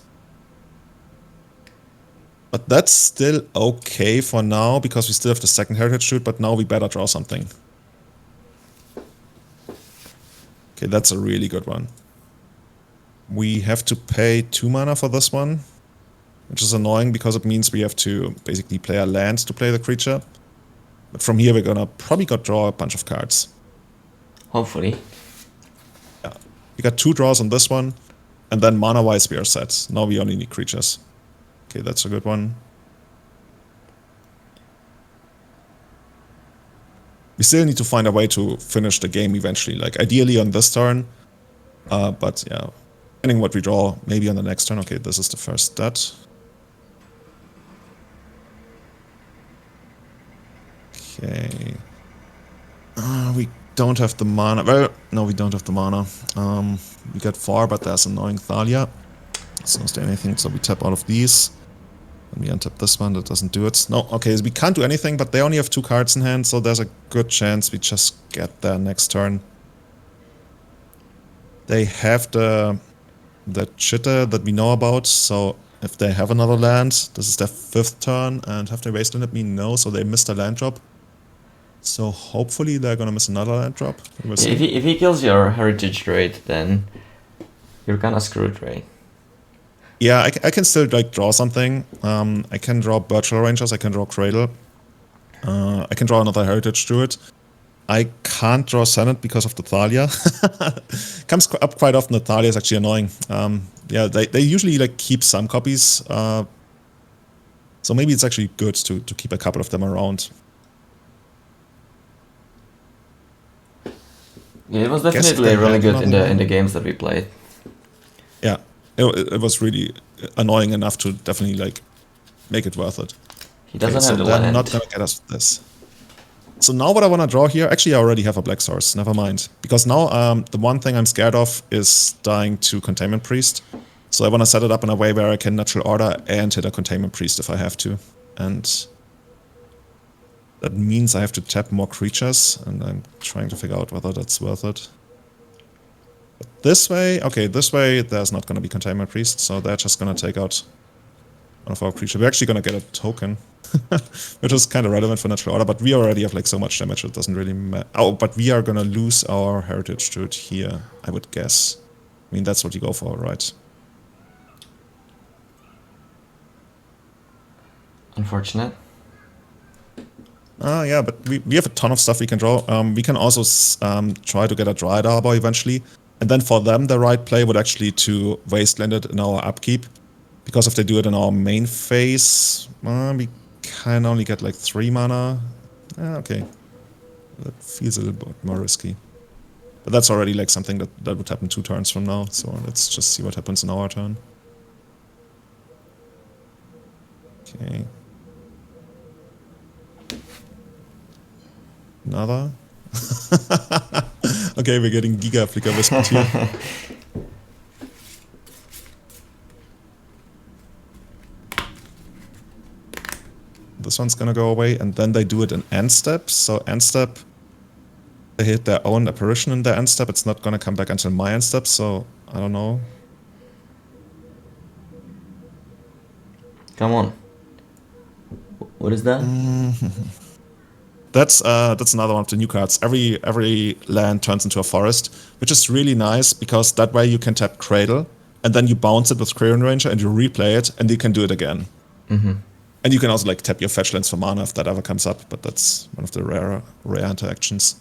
But that's still okay for now, because we still have the second Heritage Shoot, but now we better draw something. Okay, that's a really good one. We have to pay 2 mana for this one, which is annoying because it means we have to basically play a land to play the creature. But from here we're gonna probably draw a bunch of cards. Hopefully. Yeah. We got 2 draws on this one, And then mana-wise, we are set. Now we only need creatures. Okay, that's a good one. We still need to find a way to finish the game eventually, like ideally on this turn. But yeah, depending what we draw, maybe on the next turn. Okay, this is the first stat. Okay. We don't have the mana. Well, no, we don't have the mana. We get 4, but there's annoying Thalia. So is there anything? So we tap all of these. And we untap this one, that doesn't do it. No, okay, so we can't do anything, but they only have 2 cards in hand, so there's a good chance we just get there next turn. They have the Chitta that we know about, so if they have another land, this is their 5th turn, and have they wastelanded me? No, so they missed a land drop. So hopefully they're gonna miss another land drop. We'll see. If he kills your heritage trade, then you're kinda screwed, right? Yeah, I can still like draw something. I can draw Virtual Rangers, I can draw Cradle. I can draw another Heritage Druid. I can't draw Senate because of the Thalia. Comes up quite often, the Thalia is actually annoying. Yeah, they usually like keep some copies. So maybe it's actually good to keep a couple of them around. Yeah, it was definitely really good in the games that we played. Yeah, it was really annoying enough to definitely like make it worth it. He doesn't have the they're land. not gonna get us this. So now what I want to draw here, actually I already have a black source, never mind. Because now the one thing I'm scared of is dying to Containment Priest. So I want to set it up in a way where I can Natural Order and hit a Containment Priest if I have to. And that means I have to tap more creatures, and I'm trying to figure out whether that's worth it. But this way, okay, this way there's not going to be Containment Priest, so they're just going to take out one of our creatures. We're actually going to get a token, which is kind of relevant for Natural Order, but we already have like so much damage it doesn't really matter. Oh, but we are going to lose our Heritage Druid here, I would guess. I mean, that's what you go for, right? Unfortunate. Yeah, but we have a ton of stuff we can draw. We can also try to get a Dryad Arbor eventually. And then for them, the right play would actually to wasteland it in our upkeep. Because if they do it in our main phase, we can only get like 3 mana. Okay. That feels a little bit more risky. But that's already like something that would happen 2 turns from now. So let's just see what happens in our turn. Okay. Another? Okay, we're getting Giga Flicker Whispered here. This one's gonna go away, and then they do it in end step. So end step, they hit their own apparition in their end step. It's not gonna come back until my end step, so I don't know. Come on. What is that? That's another one of the new cards. Every land turns into a forest, which is really nice because that way you can tap Cradle and then you bounce it with Crayon Ranger and you replay it and you can do it again. And you can also like tap your fetch lands for mana if that ever comes up, but that's one of the rare interactions.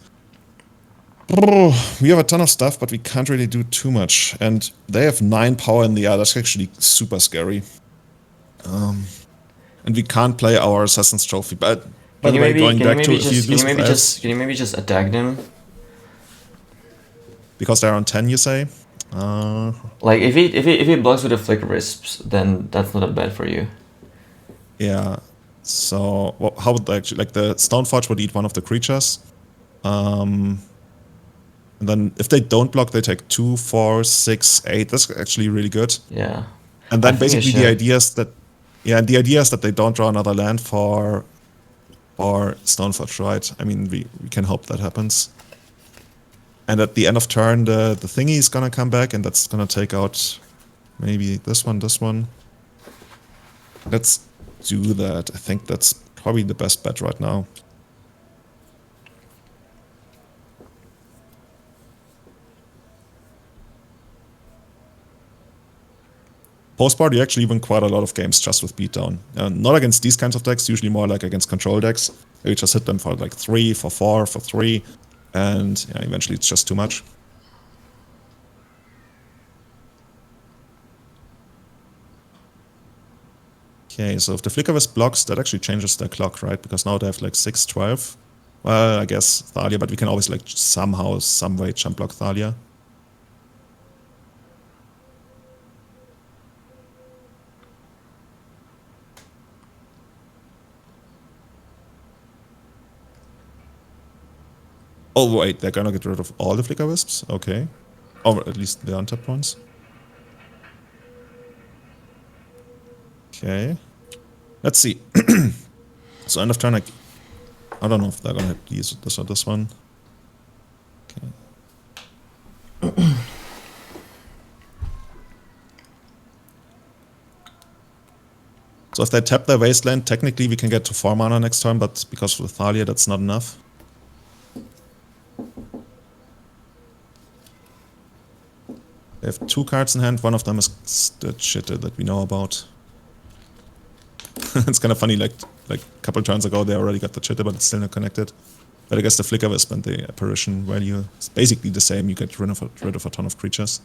We have a ton of stuff, but we can't really do too much. And they have 9 power in the air. That's actually super scary. And we can't play our Assassin's Trophy, but by the way, going back to can you maybe just attack them? Because they're on 10, you say? Like if he blocks with the Flicker Wisps, then that's not that bad for you. Yeah. So how would they actually like the Stoneforge would eat one of the creatures, and then if they don't block, they take 2, 4, 6, 8. That's actually really good. Yeah. And then basically the idea is that they don't draw another land for Stoneforge, right? I mean, we can hope that happens. And at the end of turn, the thingy is gonna come back, and that's gonna take out maybe this one. Let's do that. I think that's probably the best bet right now. Postboard, you actually win quite a lot of games just with beatdown. Not against these kinds of decks, usually more like against control decks. You just hit them for like 3, for 4, for 3, and yeah, eventually it's just too much. Okay, so if the Flickerwisp blocks, that actually changes their clock, right? Because now they have like 6, 12. Well, I guess Thalia, but we can always like somehow, some way jump block Thalia. Oh wait, they're gonna get rid of all the Flickerwisps? Okay. Or at least the untapped ones. Okay. Let's see. So end of turn, I don't know if they're gonna use this or this one. Okay. So if they tap their Wasteland, technically we can get to 4 mana next turn, but because of Thalia, that's not enough. They have 2 cards in hand, one of them is the Chitte that we know about. It's kind of funny, like a couple turns ago they already got the Chitte, but it's still not connected. But I guess the Flickerwisp and the Apparition value is basically the same, you get rid of a ton of creatures.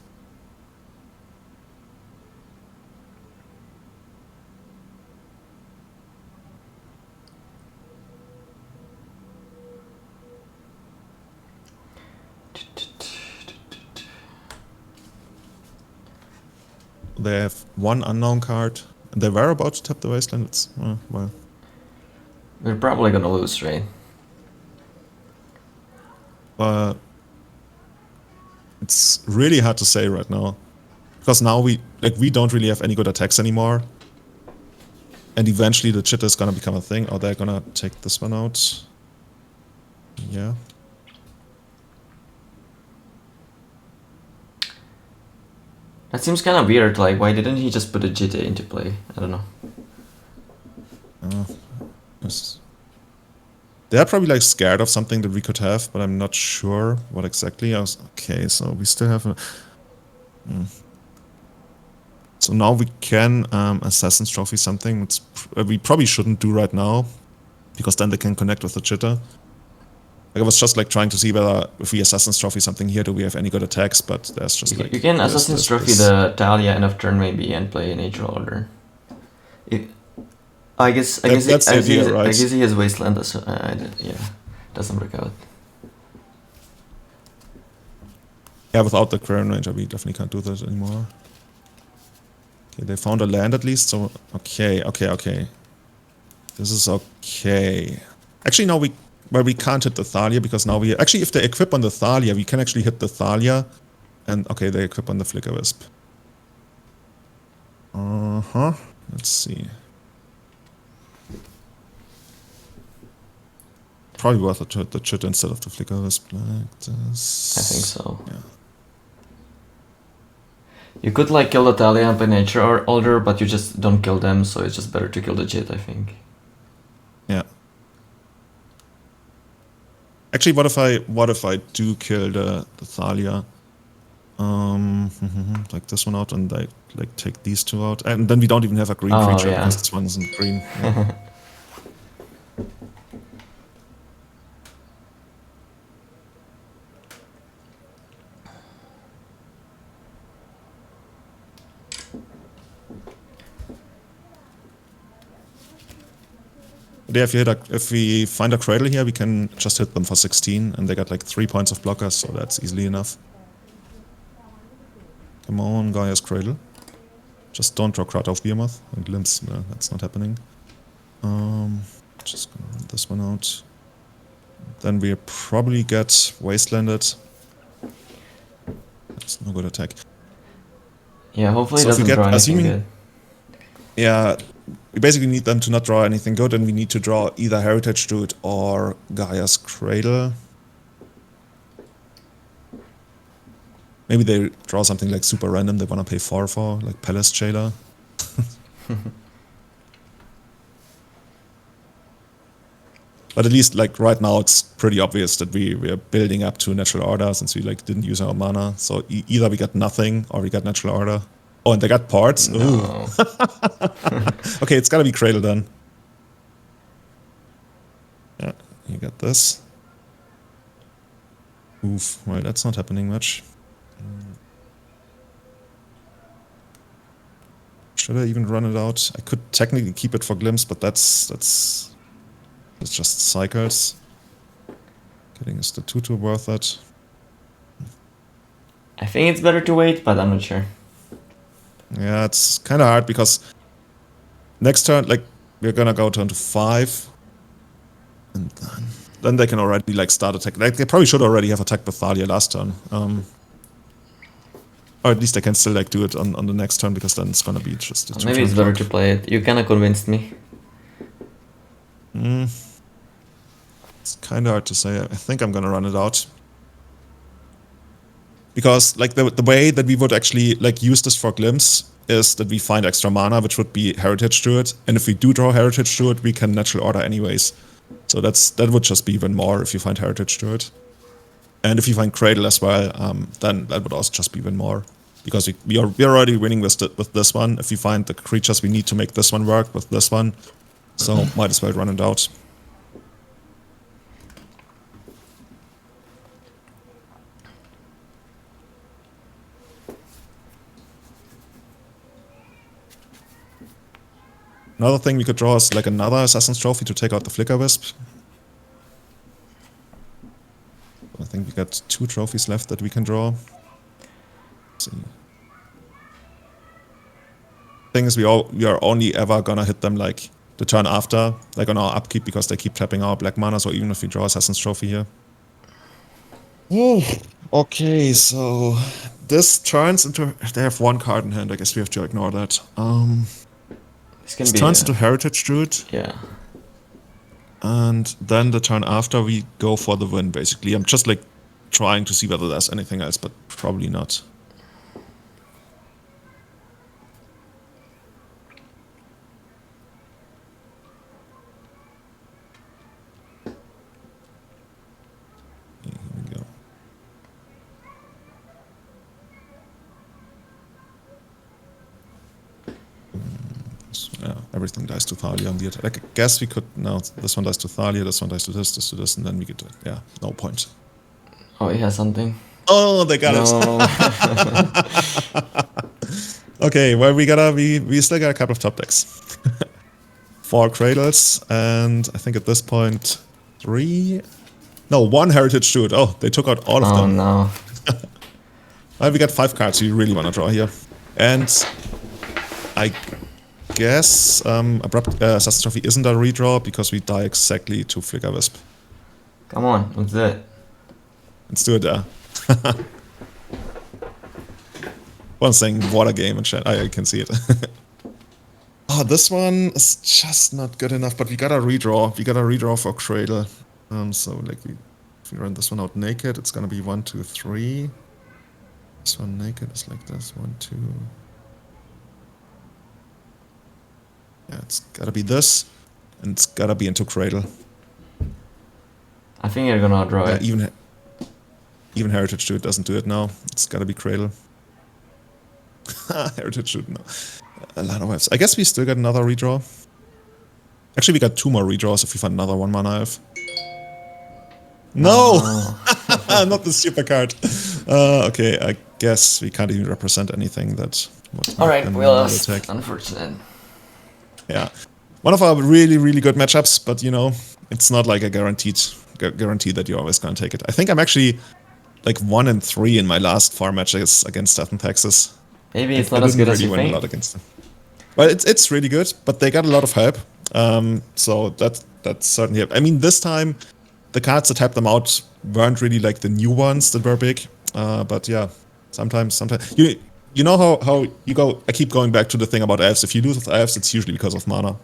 They have 1 unknown card, and they were about to tap the Wasteland. It's, well. We're probably gonna lose, right? It's really hard to say right now, because now we don't really have any good attacks anymore, and eventually the Chitta is gonna become a thing. Or they're gonna take this one out. Yeah. That seems kind of weird. Like, why didn't he just put a Jitte into play? I don't know. They're probably like scared of something that we could have, but I'm not sure what exactly. Okay, so we still have a. So now we can Assassin's Trophy something, which we probably shouldn't do right now, because then they can connect with the Chitta. Like, I was just like trying to see whether if we Assassin's Trophy something here, do we have any good attacks? But there's just You can Assassin's Trophy the Thalia end of turn maybe and play Nature Order. I guess he has Wasteland. So, yeah, doesn't work out. Yeah, without the Quarian Ranger, we definitely can't do that anymore. Okay, they found a land at least, so okay. This is okay. Actually, now we can't hit the Thalia because now we actually, if they equip on the Thalia, we can actually hit the Thalia, and okay, they equip on the Flickerwisp. Let's see. Probably worth it to hit the Chitta instead of the Flickerwisp like this. I think so. Yeah. You could like kill the Thalia and play Nature Order, but you just don't kill them, so it's just better to kill the Jit, I think. Yeah. Actually, what if I do kill the Thalia? Like this one out, and I like take these 2 out, and then we don't even have a green creature because this one isn't green. Yeah. Yeah, if we find a Cradle here, we can just hit them for 16, and they got like 3 points of blockers, so that's easily enough. Come on, Gaia's Cradle. Just don't draw Kratos Behemoth and Glimpse. No, that's not happening. Just gonna run this one out. Then we probably get Wastelanded. That's no good attack. Yeah, hopefully it doesn't draw anything good. Yeah, we basically need them to not draw anything good, and we need to draw either Heritage Druid or Gaia's Cradle. Maybe they draw something like super random they want to pay 4 for, like Palace Jailer. But at least like right now it's pretty obvious that we are building up to Natural Order since we like didn't use our mana. So either we got nothing or we got Natural Order. Oh, and they got parts? No. Ooh. Okay, it's gotta be Cradle then. Yeah, you got this. Oof, well that's not happening much. Should I even run it out? I could technically keep it for Glimpse, but that's just cycles. Getting is the 2/2 worth it? I think it's better to wait, but I'm not sure. Yeah, it's kind of hard because next turn, like, we're gonna go turn to 5. And then they can already, like, start attack. Like, they probably should already have attacked with Thalia last turn. Or at least they can still, like, do it on the next turn, because then it's gonna be just a Maybe it's better to play it. You kinda convinced me. It's kind of hard to say. I think I'm gonna run it out. Because, like, the way that we would actually, like, use this for Glimpse is that we find extra mana, which would be Heritage Druid. And if we do draw Heritage Druid, we can Natural Order anyways. So that would just be even more if you find Heritage Druid. And if you find Cradle as well, then that would also just be even more. Because we are already winning with this one. If we find the creatures, we need to make this one work with this one. So might as well run it out. Another thing we could draw is like another Assassin's Trophy to take out the Flicker Wisp. I think we got 2 trophies left that we can draw. Let's see. Thing is, we are only ever gonna hit them like the turn after, like on our upkeep, because they keep tapping our black mana. So even if we draw Assassin's Trophy here. Oh, okay. So this turns into. They have 1 card in hand. I guess we have to ignore that. This turns into Heritage Druid. Yeah. And then the turn after we go for the win, basically. I'm just like trying to see whether there's anything else, but probably not. Here we go. Yeah, everything dies to Thalia on the attack. I guess we could now. This one dies to Thalia, this one dies to this, and then we get to it. Yeah, no point. Oh, he has something. Oh, they got it. Okay, well, we still got a couple of top decks. 4 Cradles, and I think at this point 3. No, 1 Heritage Druid. Oh, they took out all of them. Oh no. Well, we got 5 cards you really want to draw here, and I guess Abrupt Assassin's Trophy isn't a redraw because we die exactly to Flicker Wisp. Come on, let's do it. Let's do it there. One saying water game and chat. I can see it. Oh, this one is just not good enough, but we got a redraw. We got a redraw for Cradle. So like if we run this one out naked, it's gonna be 1, 2, 3. This one naked is like this. 1, 2. Yeah, it's gotta be this, and it's gotta be into Cradle. I think you're gonna draw it. Even Heritage Druid doesn't do it now. It's gotta be Cradle. Heritage Druid, no. A lot of waves. I guess we still got another redraw. Actually, we got 2 more redraws if we find another 1 mana elf. No! Not the super card. Okay, I guess we can't even represent anything that would. Alright, we lost. Unfortunate. Yeah. One of our really, really good matchups, but you know, it's not like a guarantee that you're always gonna take it. I think I'm actually like 1-3 in my last 4 matches against Death in Texas. Maybe it's not as good as you think. A lot against them. Well, it's really good, but they got a lot of help. So that's certainly. I mean, this time the cards that helped them out weren't really like the new ones that were big. But yeah, sometimes you know how you go. I keep going back to the thing about elves. If you lose with elves, it's usually because of mana.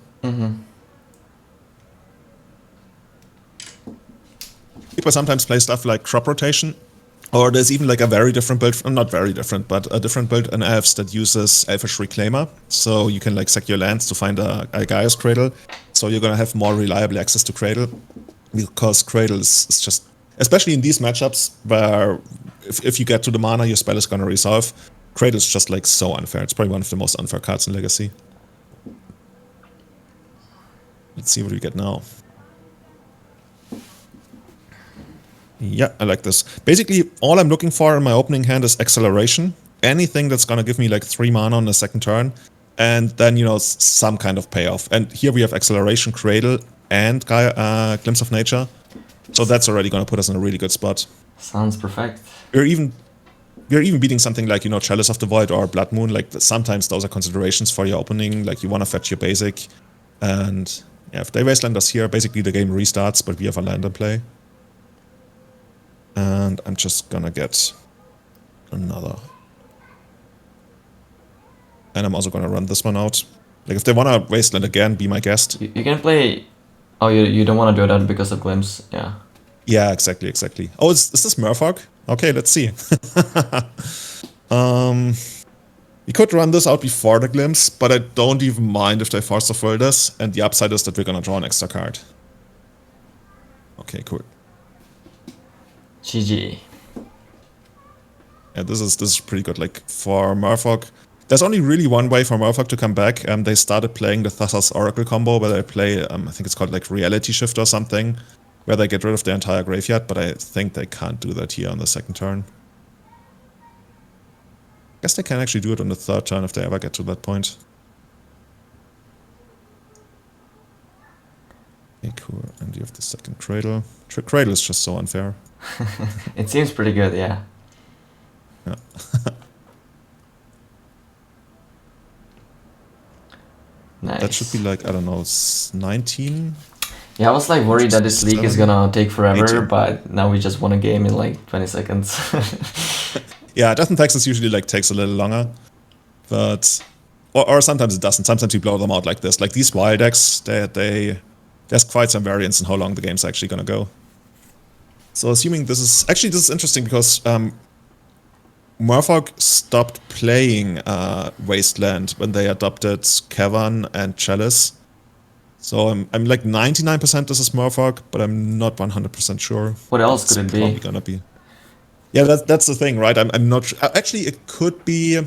People sometimes play stuff like crop rotation. Or there's even like a very different build, not very different, but a different build in Elves that uses Elfish Reclaimer. So you can like sack your lands to find a Gaia's Cradle. So you're gonna have more reliable access to Cradle. Because Cradle is just, especially in these matchups where if you get to the mana, your spell is gonna resolve. Cradle is just like so unfair. It's probably one of the most unfair cards in Legacy. Let's see what we get now. Yeah, I like this. Basically, all I'm looking for in my opening hand is acceleration. Anything that's gonna give me like 3 mana on the second turn. and then, you know, some kind of payoff. And here we have Acceleration, Cradle, and Glimpse of Nature. So that's already going to put us in a really good spot. Sounds perfect. We're even beating something like, you know, Chalice of the Void or Blood Moon. Like, sometimes those are considerations for your opening. Like, you want to fetch your basic. And yeah, if they Wasteland us here, basically the game restarts, but we have a land in play. And I'm just gonna get another. And I'm also gonna run this one out. Like, if they wanna Wasteland again, be my guest. You can play... Oh, you don't want to do that because of Glimpse, yeah. Yeah, exactly. Oh, is this Murphog? Okay, let's see. We could run this out before the Glimpse, but I don't even mind if they force to fill this, and the upside is that we're gonna draw an extra card. Okay, cool. GG. Yeah, this is pretty good. Like, for Murphog, there's only really one way for Murphog to come back. They started playing the Thassa's Oracle combo, where they play, I think it's called like Reality Shift or something, where they get rid of their entire graveyard, but I think they can't do that here on the second turn. I guess they can actually do it on the third turn if they ever get to that point. Okay, cool. And you have the second Cradle. Cradle is just so unfair. It seems pretty good, yeah. Yeah. Nice. That should be like, I don't know, 19? Yeah, I was like worried that this league is gonna take forever, 18. but now we just won a game in like 20 seconds. Yeah, Death and Taxes usually like takes a little longer, but or sometimes it doesn't. Sometimes you blow them out like this. Like these wild decks, there's quite some variance in how long the game's actually gonna go. So assuming this is interesting because Murphog stopped playing Wasteland when they adopted Cavern and Chalice. So I'm like 99% this is Murphog, but I'm not 100% sure. What else could it be? Probably gonna be. Yeah, that's the thing, right? I'm not sure. Actually, it could be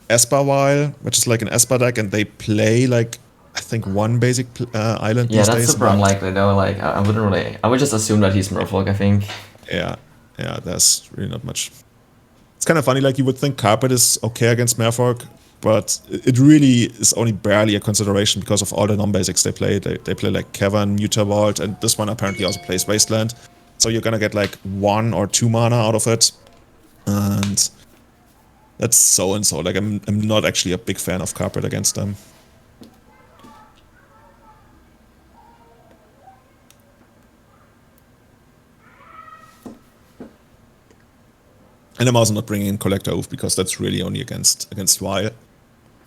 Esper, which is like an Esper deck, and they play like, I think, one basic island Yeah, these that's days. super unlikely though. Like I wouldn't really. I would just assume that he's Merfolk, I think. Yeah, there's really not much. It's kind of funny, like you would think Carpet is okay against Merfolk, but it really is only barely a consideration because of all the non-basics they play. They play like Cavern, Mutavault, and this one apparently also plays Wasteland. So you're gonna get like 1 or 2 mana out of it. And that's so and so. Like I'm not actually a big fan of Carpet against them. And I'm also not bringing in Collector Oath because that's really only against Y.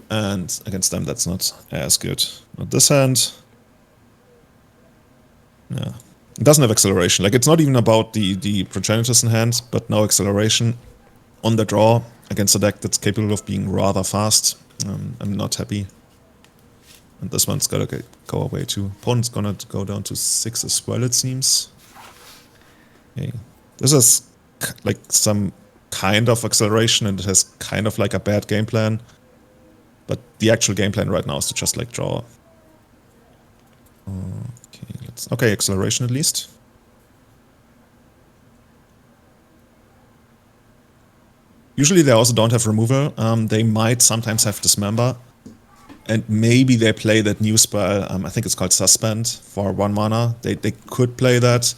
And against them that's not as good. Not this hand. Yeah. It doesn't have acceleration. Like it's not even about the Progenitors in hand, but no acceleration on the draw against a deck that's capable of being rather fast. I'm not happy. And this one's gotta go away too. Opponent's gonna go down to 6 as well, it seems. Okay. This is like some kind of acceleration and it has kind of like a bad game plan. But the actual game plan right now is to just like draw. Okay, acceleration at least. Usually they also don't have removal. They might sometimes have Dismember. And maybe they play that new spell, I think it's called Suspend, for 1 mana. They could play that.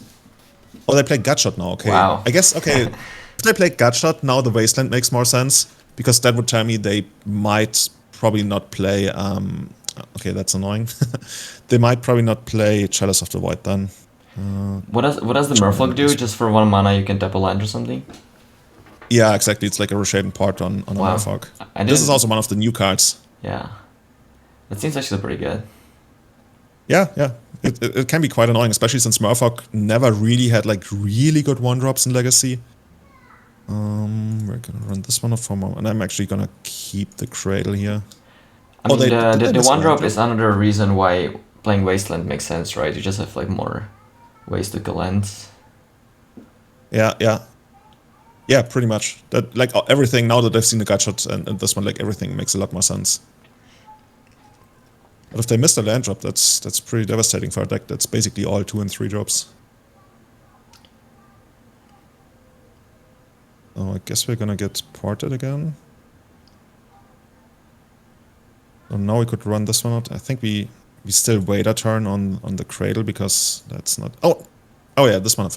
Oh, they play Gutshot now, okay. Wow. I guess, okay, if they play Gutshot, now the Wasteland makes more sense. Because that would tell me they might probably not play... okay, that's annoying. They might probably not play Chalice of the Void then. What does the Merfolk do? Just for 1 mana you can tap a land or something? Yeah, exactly. It's like a Reshaden Port on a Wow. Merfolk. This is also one of the new cards. Yeah. That seems actually pretty good. Yeah. It can be quite annoying, especially since Merfolk never really had like really good 1-drops in Legacy. We're gonna run this one off for a moment, and I'm actually gonna keep the Cradle here. I mean, the 1-drop is another reason why playing Wasteland makes sense, right? You just have like more ways to kill lands. Yeah, pretty much. That like everything, now that I've seen the Gutshot and this one, like everything makes a lot more sense. But if they miss the land drop, that's pretty devastating for a deck that's basically all 2 and 3 drops. Oh, I guess we're gonna get ported again. So now we could run this one out. I think we still wait a turn on the cradle because that's not. Oh yeah, this one.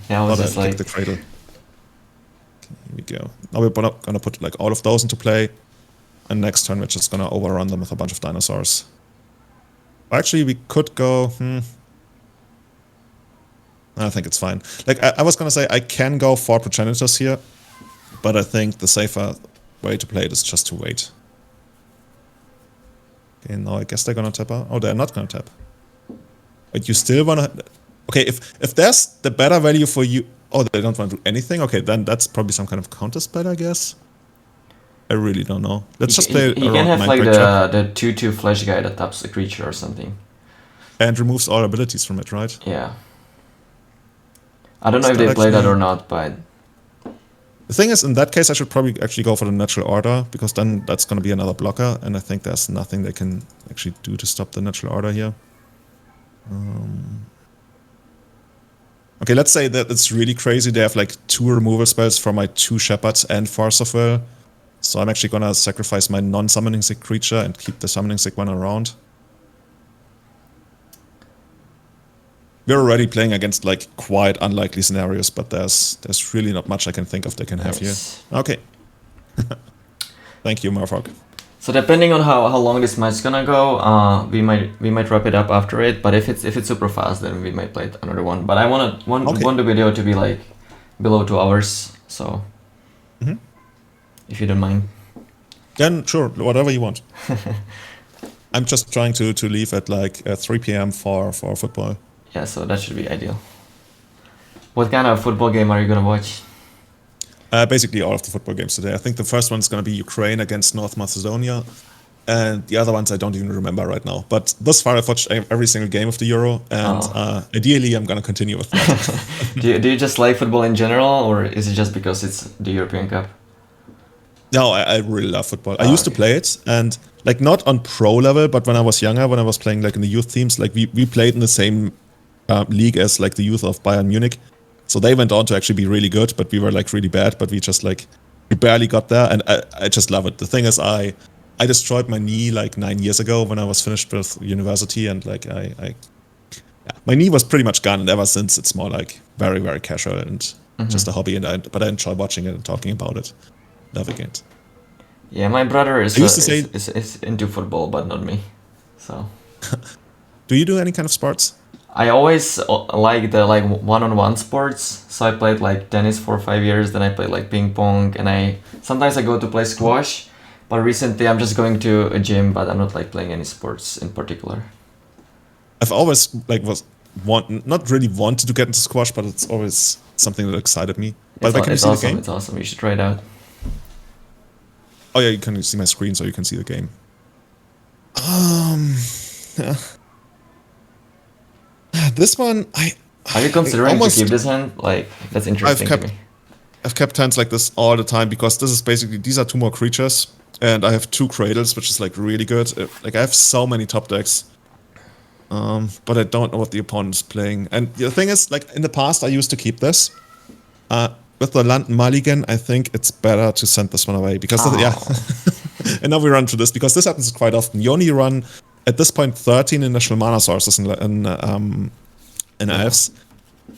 Yeah, I was just kick like the cradle. Okay, here we go. Now we're gonna put like all of those into play, and next turn we're just gonna overrun them with a bunch of dinosaurs. Actually, we could go. I think it's fine. Like I was gonna say, I can go for progenitors here, but I think the safer way to play it is just to wait. Okay, now I guess they're gonna tap out. Oh, they're not gonna tap. But you still wanna... Okay, if there's the better value for you... Oh, they don't want to do anything? Okay, then that's probably some kind of counter spell, I guess. I really don't know. Let's just play you can have like the 2/2 flash guy that taps a creature or something. And removes all abilities from it, right? Yeah. I don't know if they play that or not, but... The thing is, in that case, I should probably actually go for the natural order, because then that's going to be another blocker, and I think there's nothing they can actually do to stop the natural order here. Okay, let's say that it's really crazy. They have like 2 removal spells for my 2 shepherds and Force of Will. So I'm actually going to sacrifice my non-summoning sick creature and keep the summoning sick one around. We're already playing against like quite unlikely scenarios, but there's really not much I can think of they can have here. Okay. Thank you, Marfog. So depending on how long this match is gonna go, we might wrap it up after it. But if it's super fast, then we might play another one. But I want the video to be like below 2 hours, so if you don't mind. Then sure, whatever you want. I'm just trying to leave at like 3 p.m. for football. Yeah, so that should be ideal. What kind of football game are you gonna watch? Basically all of the football games today. I think the first one's gonna be Ukraine against North Macedonia, and the other ones I don't even remember right now. But thus far I've watched every single game of the Euro, and ideally I'm gonna continue with that. do you just like football in general, or is it just because it's the European Cup? No, I really love football. I used to play it, and like not on pro level, but when I was younger, when I was playing like in the youth teams, like we played in the same league as like the youth of Bayern Munich. So they went on to actually be really good, but we were like really bad, but we just like, we barely got there, and I just love it. The thing is, I destroyed my knee like 9 years ago when I was finished with university, and like my knee was pretty much gone, and ever since it's more like very, very casual and just a hobby, but I enjoy watching it and talking about it. Loving it. Yeah, my brother is into football, but not me. So. Do you do any kind of sports? I always like the one-on-one sports. So I played like tennis for 5 years. Then I played like ping pong, and sometimes I go to play squash. But recently I'm just going to a gym, but I'm not like playing any sports in particular. I've always like not really wanted to get into squash, but it's always something that excited me. But can you see the game? It's awesome. You should try it out. Oh yeah, you can see my screen, so you can see the game. Yeah. This one, Are you considering to keep this hand? Like, that's interesting to me. I've kept hands like this all the time, because this is basically, these are 2 more creatures, and I have 2 cradles, which is like really good. Like I have so many top decks, but I don't know what the opponent's playing. And the thing is, like in the past, I used to keep this. With the London Mulligan, I think it's better to send this one away, because and now we run through this, because this happens quite often. You only run at this point 13 initial mana sources in Elves.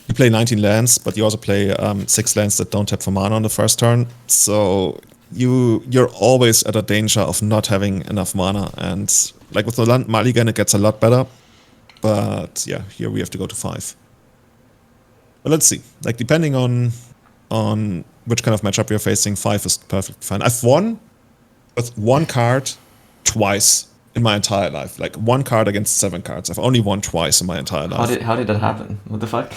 You play 19 lands, but you also play 6 lands that don't tap for mana on the first turn. So you're always at a danger of not having enough mana. And like with the London Mulligan, it gets a lot better. But yeah, here we have to go to 5. But let's see. Like depending on which kind of matchup you're facing, 5 is perfectly fine. I've won with 1 card twice in my entire life. Like 1 card against 7 cards. I've only won twice in my entire life. How did that happen? What the fuck?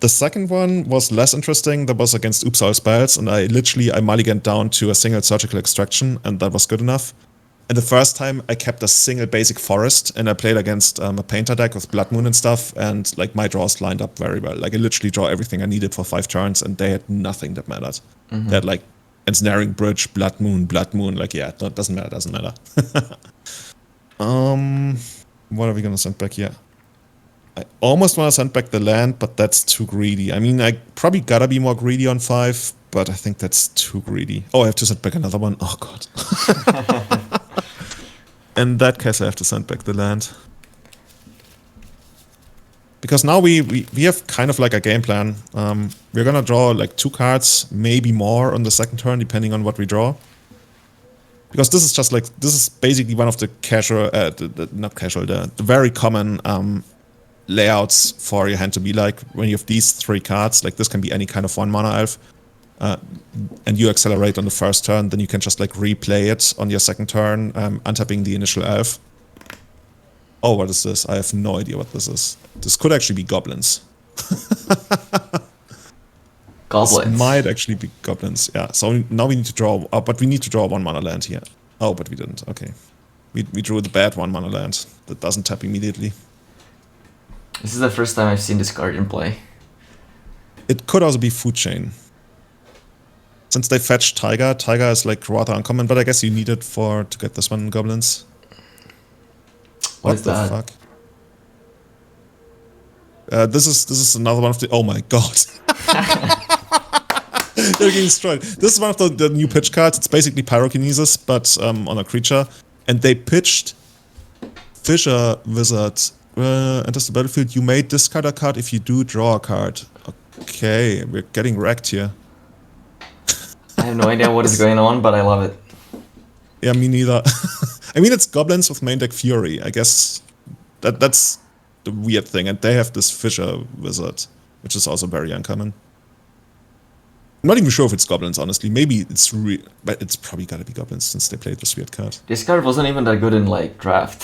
The second one was less interesting. That was against Oops All Spells, and I mulliganed down to a single Surgical Extraction, and that was good enough. And the first time I kept a single basic forest, and I played against a painter deck with Blood Moon and stuff, and like my draws lined up very well. Like I literally draw everything I needed for 5 turns, and they had nothing that mattered. They had like Ensnaring Bridge, Blood Moon, like yeah, that doesn't matter. What are we gonna send back here? I almost want to send back the land, but that's too greedy. I mean, I probably gotta be more greedy on 5, but I think that's too greedy. Oh, I have to send back another one. Oh god. In that case, I have to send back the land. Because now we have kind of like a game plan. We're gonna draw like 2 cards, maybe more on the second turn, depending on what we draw. Because this is just like, this is basically one of the casual, not casual, the very common layouts for your hand to be like. When you have these 3 cards, like this can be any kind of 1 mana elf, and you accelerate on the first turn, then you can just like replay it on your second turn, untapping the initial elf. Oh, what is this? I have no idea what this is. This could actually be goblins. Goblins. This might actually be goblins, yeah. So now we need to draw, but we need to draw 1 mana land here. Oh, but we didn't, okay. We drew the bad 1 mana land that doesn't tap immediately. This is the first time I've seen this card in play. It could also be Food Chain. Since they fetched Tiger, Tiger is like rather uncommon, but I guess you need it to get this one in goblins. What is the that? fuck? This is another one of the. Oh my god! They're getting destroyed. This is one of the new pitch cards. It's basically Pyrokinesis, but on a creature, and they pitched Fissure Wizard. Enters the battlefield. You may discard a card if you do draw a card. Okay, we're getting wrecked here. I have no idea what is going on, but I love it. Yeah, me neither. I mean, it's goblins with main deck Fury. I guess that's the weird thing. And they have this Fissure Wizard, which is also very uncommon. I'm not even sure if it's goblins, honestly. Maybe it's but it's probably gotta be goblins since they played this weird card. This card wasn't even that good in like draft.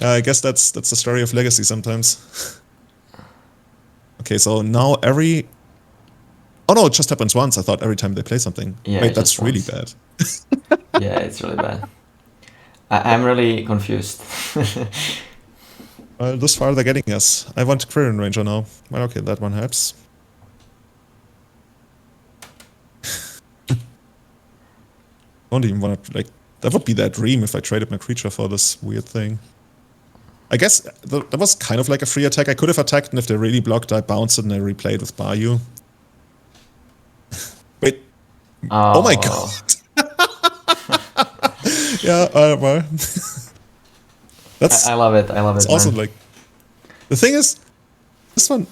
I guess that's the story of Legacy sometimes. Okay, so now every... Oh no, it just happens once. I thought every time they play something. Yeah, wait, that's really once. bad. Yeah, it's really bad. I'm really confused. Well, this far they're getting us. I want Quirion Ranger now. Well, okay, that one helps. Don't even want to, like, that would be their dream if I traded my creature for this weird thing. I guess that was kind of like a free attack. I could have attacked, and if they really blocked, I bounced it and I replayed with Bayou. Wait. Oh my god. Yeah, well. I love it. I love it. It's also like... The thing is, this one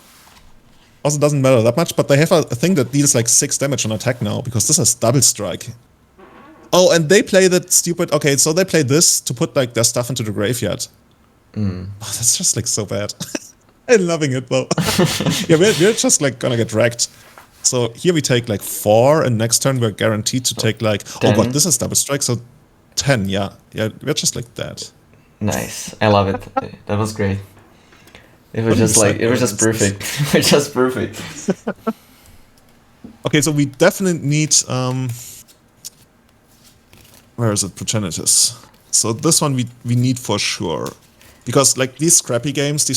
also doesn't matter that much, but they have a thing that deals like 6 damage on attack now, because this has double strike. Oh, and they play that stupid... Okay, so they play this to put like their stuff into the graveyard. Oh, that's just like so bad. I'm loving it though. Yeah, we're just like gonna get wrecked. So here we take like 4, and next turn we're guaranteed to take like... 10. Oh god, this is double strike, so 10, yeah. Yeah, we're just like that. Nice. I love it. That was great. It was just like, it was just perfect. It was just perfect. Okay, so we definitely need... Where is it? Progenitus. So this one we need for sure. Because like these scrappy games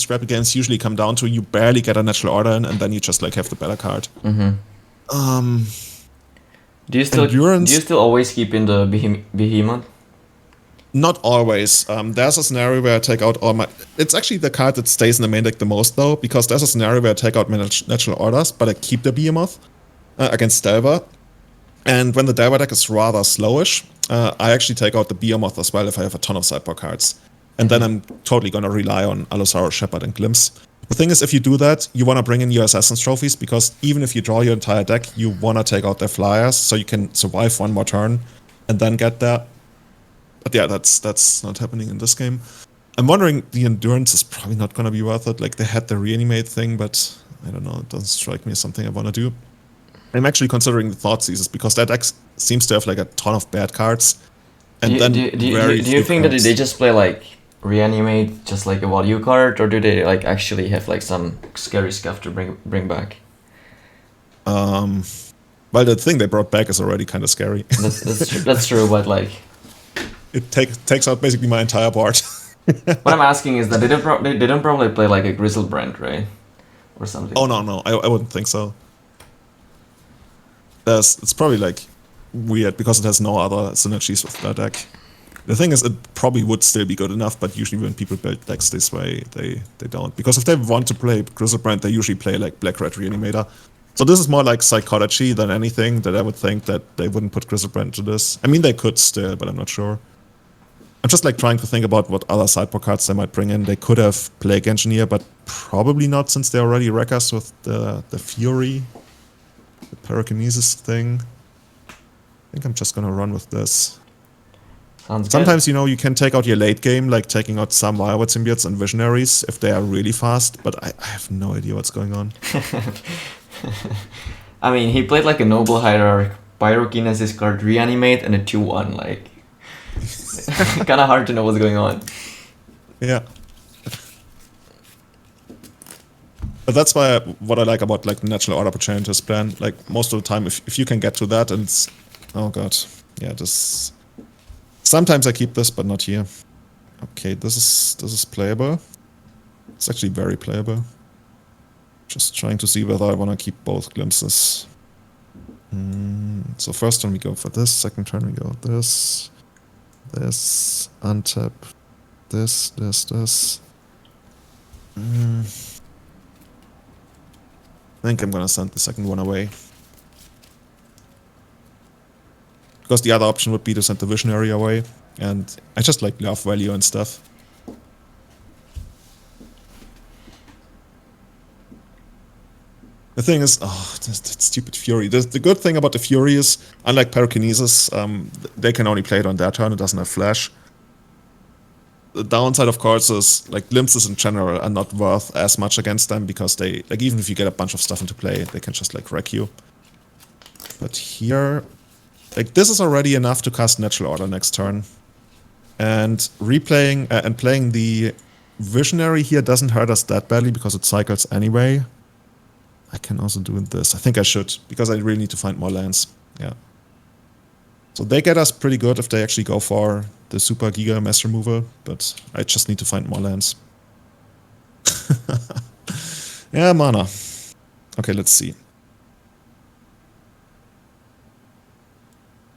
usually come down to you barely get a natural order in, and then you just like have the better card. Mm-hmm. Do you still always keep in the behemoth? Not always. There's a scenario where I take out all my... It's actually the card that stays in the main deck the most though, because there's a scenario where I take out my natural orders, but I keep the behemoth against Delver. And when the Delver deck is rather slowish, I actually take out the behemoth as well if I have a ton of sideboard cards. And then I'm totally gonna rely on Allosaurus, Shepherd, and Glimpse. The thing is, if you do that, you wanna bring in your Assassin's Trophies, because even if you draw your entire deck, you wanna take out their flyers, so you can survive 1 more turn, and then get there. But yeah, that's not happening in this game. I'm wondering, the Endurance is probably not gonna be worth it. Like, they had the Reanimate thing, but I don't know, it doesn't strike me as something I wanna do. I'm actually considering the Thoughtseize, because that deck seems to have like a ton of bad cards. And do you think that they just play like Reanimate just like a value card, or do they like actually have like some scary stuff to bring back? Well, the thing they brought back is already kind of scary. That's true, but like it takes out basically my entire board. What I'm asking is that they don't probably play like a Grizzlebrand, right, or something. Oh no, I wouldn't think so. It's probably like weird because it has no other synergies with that deck. The thing is, it probably would still be good enough, but usually when people build decks this way, they don't. Because if they want to play Grizzlebrand, they usually play like Black-Red Reanimator. So this is more like psychology than anything, that I would think that they wouldn't put Griselbrand into this. I mean, they could still, but I'm not sure. I'm just like trying to think about what other sideboard cards they might bring in. They could have Plague Engineer, but probably not, since they already wreck us with the Fury, the Pyrokinesis thing. I think I'm just gonna run with this. Sounds Sometimes, good. you know, you can take out your late game, like taking out some Wild Symbiotes and Visionaries if they are really fast, but I have no idea what's going on. I mean, he played like a Noble Hierarch, Pyrokinesis card, Reanimate, and a 2-1. Like, kind of hard to know what's going on. Yeah. But that's why what I like about like the Natural Order Opportunities plan. Like most of the time, if you can get to that, and it's, oh god, yeah, this. Sometimes I keep this, but not here. Okay, this is playable. It's actually very playable. Just trying to see whether I want to keep both glimpses. So first turn we go for this, second turn we go this, untap, this. I think I'm gonna send the second one away. Because the other option would be to send the Visionary away, and I just like love value and stuff. The thing is, oh, that stupid Fury. The good thing about the Fury is, unlike Pyrokinesis, they can only play it on their turn, it doesn't have flash. The downside, of course, is like glimpses in general are not worth as much against them, because they, like, even if you get a bunch of stuff into play, they can just like wreck you. But here, like, this is already enough to cast Natural Order next turn. And replaying and playing the Visionary here doesn't hurt us that badly because it cycles anyway. I can also do this. I think I should, because I really need to find more lands. Yeah. So they get us pretty good if they actually go for the Super Giga Mass Removal, but I just need to find more lands. Yeah, mana. Okay, let's see.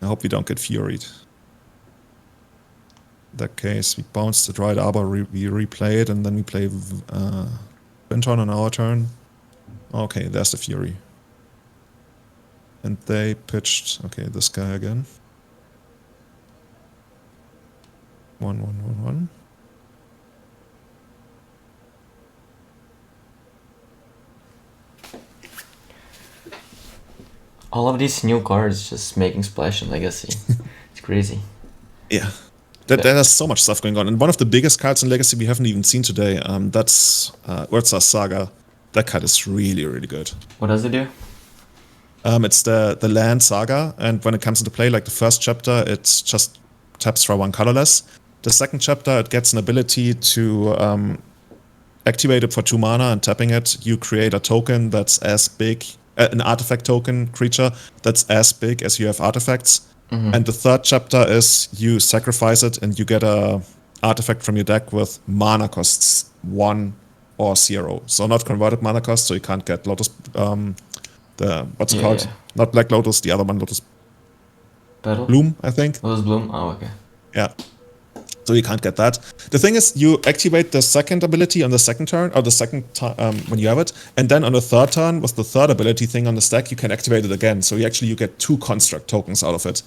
I hope we don't get Furied. In that case, we bounce the Dried Arbor, we replay it, and then we play Vinton on our turn. Okay, there's the Fury. And they pitched, okay, this guy again. 1/1/1/1. All of these new cards just making splash in Legacy. It's crazy. Yeah. There's so much stuff going on. And one of the biggest cards in Legacy we haven't even seen today, that's Urza's Saga. That card is really, really good. What does it do? It's the land saga, and when it comes into play, like the first chapter, it's just taps for 1 colorless. The second chapter, it gets an ability to activate it for 2 mana, and tapping it, you create a token that's as big, an artifact token creature that's as big as you have artifacts. Mm-hmm. And the third chapter is you sacrifice it and you get a artifact from your deck with mana costs 1 or 0. So not converted mana cost, so you can't get Lotus, what's it called? Yeah. Not Black Lotus, the other one, Lotus Battle? Bloom, I think. Lotus Bloom? Oh, okay. Yeah. So you can't get that. The thing is, you activate the second ability on the second turn, or the second time when you have it, and then on the third turn, with the third ability thing on the stack, you can activate it again. So you get 2 construct tokens out of it.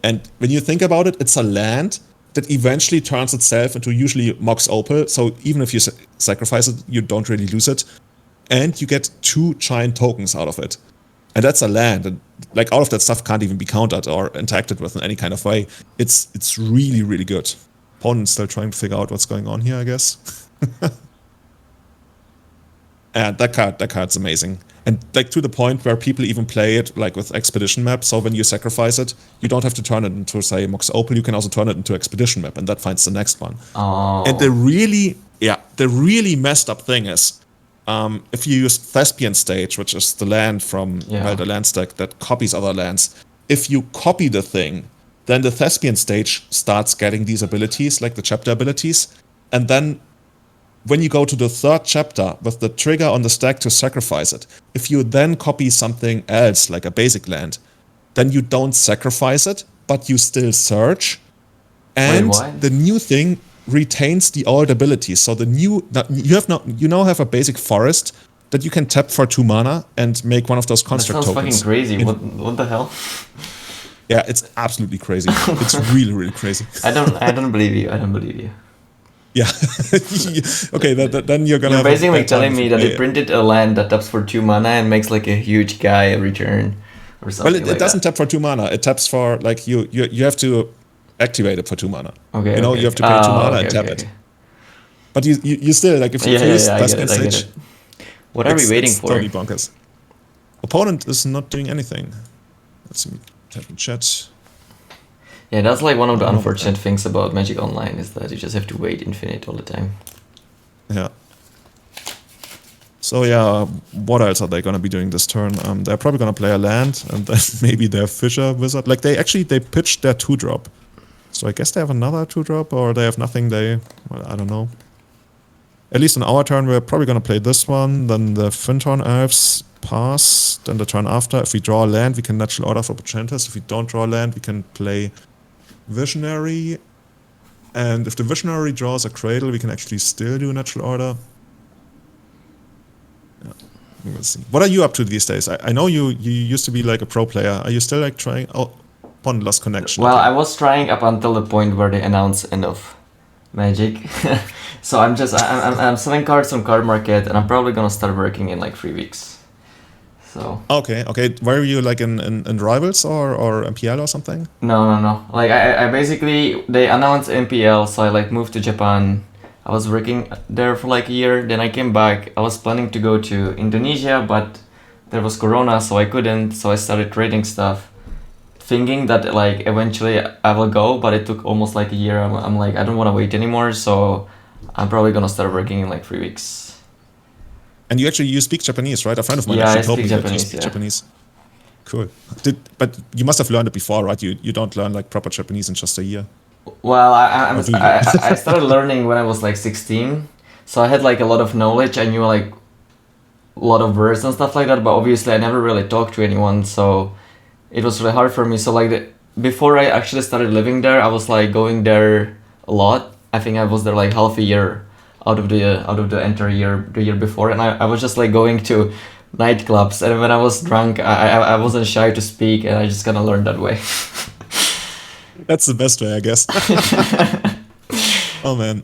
And when you think about it, it's a land that eventually turns itself into usually Mox Opal, so even if you sacrifice it, you don't really lose it. And you get 2 giant tokens out of it. And that's a land, and like all of that stuff can't even be countered or interacted with in any kind of way. It's really, really good. Opponent's still trying to figure out what's going on here, I guess. And that card's amazing. And like to the point where people even play it like with Expedition Map. So when you sacrifice it, you don't have to turn it into, say, Mox Opal, you can also turn it into Expedition Map, and that finds the next one. Oh. And the really messed up thing is, if you use Thespian Stage, which is the land from the land stack that copies other lands, if you copy the thing, then the Thespian Stage starts getting these abilities, like the chapter abilities, and then when you go to the third chapter with the trigger on the stack to sacrifice it, if you then copy something else, like a basic land, then you don't sacrifice it, but you still search, and the new thing retains the old abilities. So the new, you now have a basic forest that you can tap for 2 mana and make one of those That construct sounds tokens. fucking crazy. What the hell? Yeah, it's absolutely crazy. It's really, really crazy. I don't believe you. I don't believe you. Yeah. Okay, then you're gonna You're have a basically bad time telling if me you that play they it. printed a land that taps for 2 mana and makes like a huge guy every turn or something Well, it like doesn't that. tap for 2 mana. It taps for like you have to activate it for 2 mana. Okay, You know, okay. you have to pay 2 mana Okay, and tap okay, it. okay. But you still like if you Yeah, use I best get it, in I get stage, it. What are we waiting it's for? totally bonkers. Opponent is not doing anything. Let's see, tap in chat. Yeah, that's like one of the I don't know about unfortunate things about Magic Online is that you just have to wait infinite all the time. Yeah. So yeah, what else are they gonna be doing this turn? They're probably gonna play a land and then maybe their Fisher Wizard. Like they pitched their 2-drop. So I guess they have another 2-drop or they have nothing. Well, I don't know. At least on our turn, we're probably gonna play this one. Then the Fintorn Elves pass. Then the turn after, if we draw a land, we can natural order for Portentus. If we don't draw a land, we can play Visionary. And if the Visionary draws a Cradle, we can actually still do a natural order. Yeah, we'll see. What are you up to these days? I know you used to be like a pro player. Are you still like trying? Oh, Pond lost connection. Well, okay. I was trying up until the point where they announced end of Magic. So I'm selling cards on card market and I'm probably gonna start working in like 3 weeks. So Okay. Where are you, like in Rivals or MPL or something? no. Like I basically they announced MPL, so I like moved to Japan. I was working there for like a year, then I came back. I was planning to go to Indonesia, but there was Corona, so I couldn't. So I started trading stuff, thinking that like eventually I will go, but it took almost like a year. I'm like I don't want to wait anymore, so I'm probably gonna start working in like 3 weeks. And you speak Japanese, right? A friend of mine Yeah, I actually told speak me that you Japanese, speak yeah. Japanese. Cool. But you must have learned it before, right? You don't learn like proper Japanese in just a year. Well, Or do you? I started learning when I was like 16, so I had like a lot of knowledge. I knew like a lot of words and stuff like that, but obviously I never really talked to anyone, so it was really hard for me. So like before I actually started living there, I was like going there a lot. I think I was there like half a year out of the entire year the year before, and I was just like going to nightclubs, and when I was drunk, I wasn't shy to speak, and I just kind of learned that way. That's the best way, I guess. Oh man.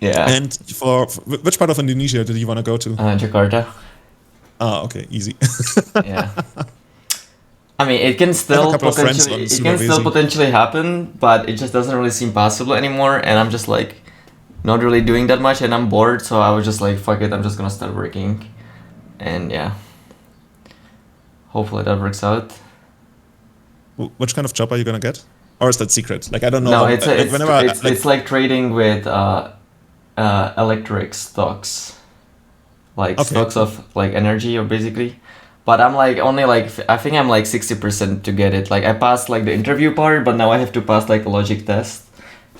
Yeah. And for which part of Indonesia did you want to go to? Jakarta. Ah, okay, easy. Yeah. I mean, it can I have a still couple of friends potentially on Sulawesi. potentially happen, but it just doesn't really seem possible anymore. And I'm just like not really doing that much, and I'm bored. So I was just like, fuck it, I'm just gonna start working, and yeah. Hopefully that works out. Which kind of job are you gonna get? Or is that secret? Like I don't know. No, Like, it's like trading with electric stocks, like Okay. stocks of like energy or basically. But I'm like only like I think I'm like 60% to get it. Like I passed like the interview part, but now I have to pass like a logic test.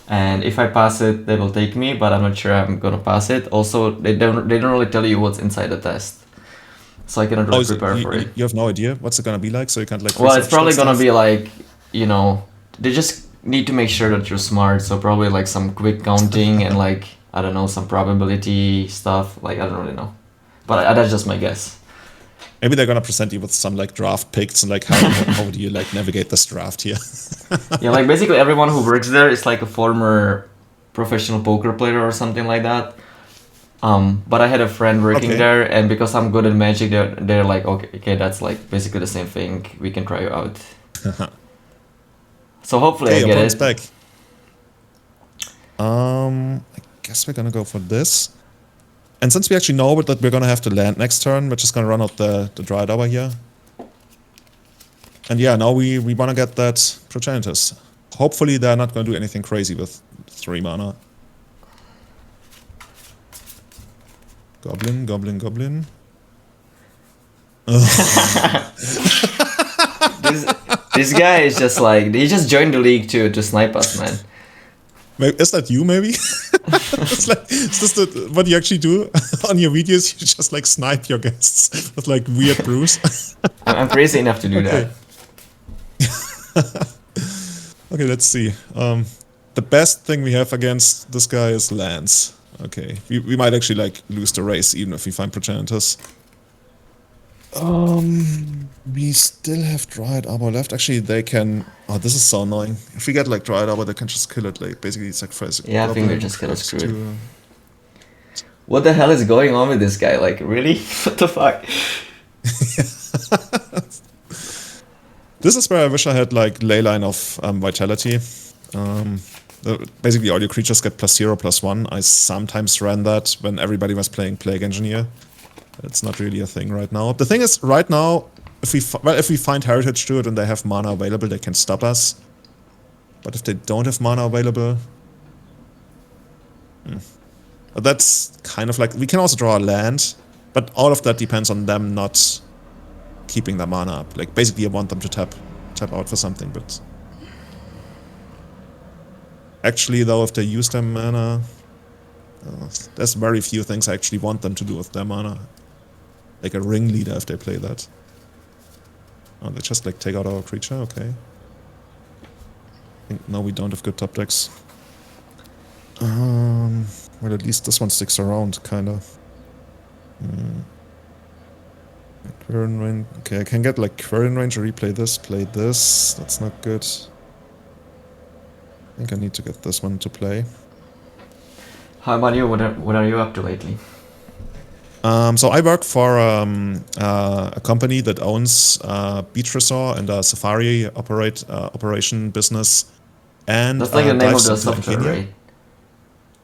And if I pass it, they will take me, but I'm not sure I'm gonna pass it. Also, they don't really tell you what's inside the test, so I cannot really so prepare for it. you have no idea what's it gonna be like, so you can't like. Well, it's research probably that gonna stuff? be like, you know, they just need to make sure that you're smart. So probably like some quick counting and like I don't know, some probability stuff. Like I don't really know, but that's just my guess. Maybe they're gonna present you with some like draft picks and like how do you like navigate this draft here? Yeah, like basically everyone who works there is like a former professional poker player or something like that. But I had a friend working Okay. there, and because I'm good at Magic, they're like, okay, that's like basically the same thing. We can try you out. So hopefully Okay, I get opponent's it. back. I guess we're gonna go for this. And since we actually know that we're gonna have to land next turn, we're just gonna run out the Dryad Hour here. And yeah, now we wanna get that Progenitus. Hopefully they're not gonna do anything crazy with 3 mana. Goblin. This guy is just like he just joined the league to snipe us, man. Is that you, maybe? Is this what you actually do on your videos? You just like snipe your guests with like weird brews. I'm crazy enough to do that. Okay, let's see. The best thing we have against this guy is lands. Okay, we might actually like lose the race even if we find Progenitus. We still have Dryad Arbor left. Actually, they can... Oh, this is so annoying. If we get, like, Dryad Arbor, they can just kill it, like, basically sacrifice a Yeah, I think they're goblin, just kind of create screwed. two... What the hell is going on with this guy? Like, really? What the fuck? This is where I wish I had, like, Leyline of Vitality. Basically, all your creatures get +0, +1. I sometimes ran that when everybody was playing Plague Engineer. It's not really a thing right now. The thing is, right now, if we find Heritage to it and they have mana available, they can stop us. But if they don't have mana available... But that's kind of like... We can also draw a land, but all of that depends on them not keeping their mana up. Like, basically, I want them to tap out for something, but... Actually, though, if they use their mana... there's very few things I actually want them to do with their mana. Like a ringleader if they play that. Oh, they just like take out our creature, okay. I think now we don't have good top decks. Well, at least this one sticks around, kinda. Quirion range. Okay, I can get like Quirion range or replay this, play this. That's not good. I think I need to get this one to play. How about you? What are you up to lately? So I work for a company that owns beach resort and a safari operation business. And that's like the name of the dives into software, Kenya. right?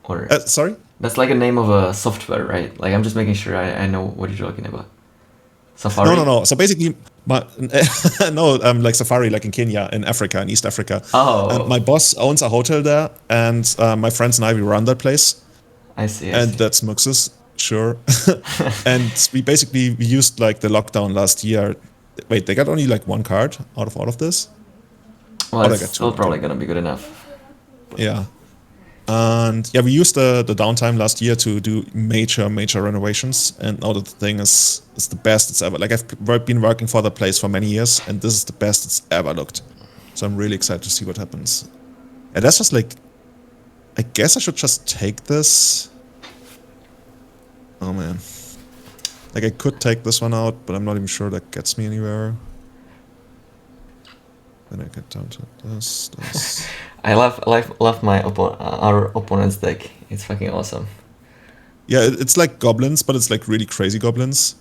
Or Sorry? that's like a name of a software, right? Like I'm just making sure I know what you're talking about. Safari? No. So basically, like Safari, like in Kenya, in Africa, in East Africa. Oh. My boss owns a hotel there, and my friends and I, we run that place. I see. And that's Muxus, sure. And we used like the lockdown last year. Wait, they got only like one card out of all of this? Well, it's still probably gonna be good enough. Yeah. And yeah, we used the downtime last year to do major renovations, and now the thing is the best it's ever. Like I've been working for the place for many years, and this is the best it's ever looked. So I'm really excited to see what happens. And that's just like, I guess I should just take this. Oh man, like I could take this one out, but I'm not even sure that gets me anywhere. Then I get down to this. I love my our opponent's deck. It's fucking awesome. Yeah, it's like goblins, but it's like really crazy goblins.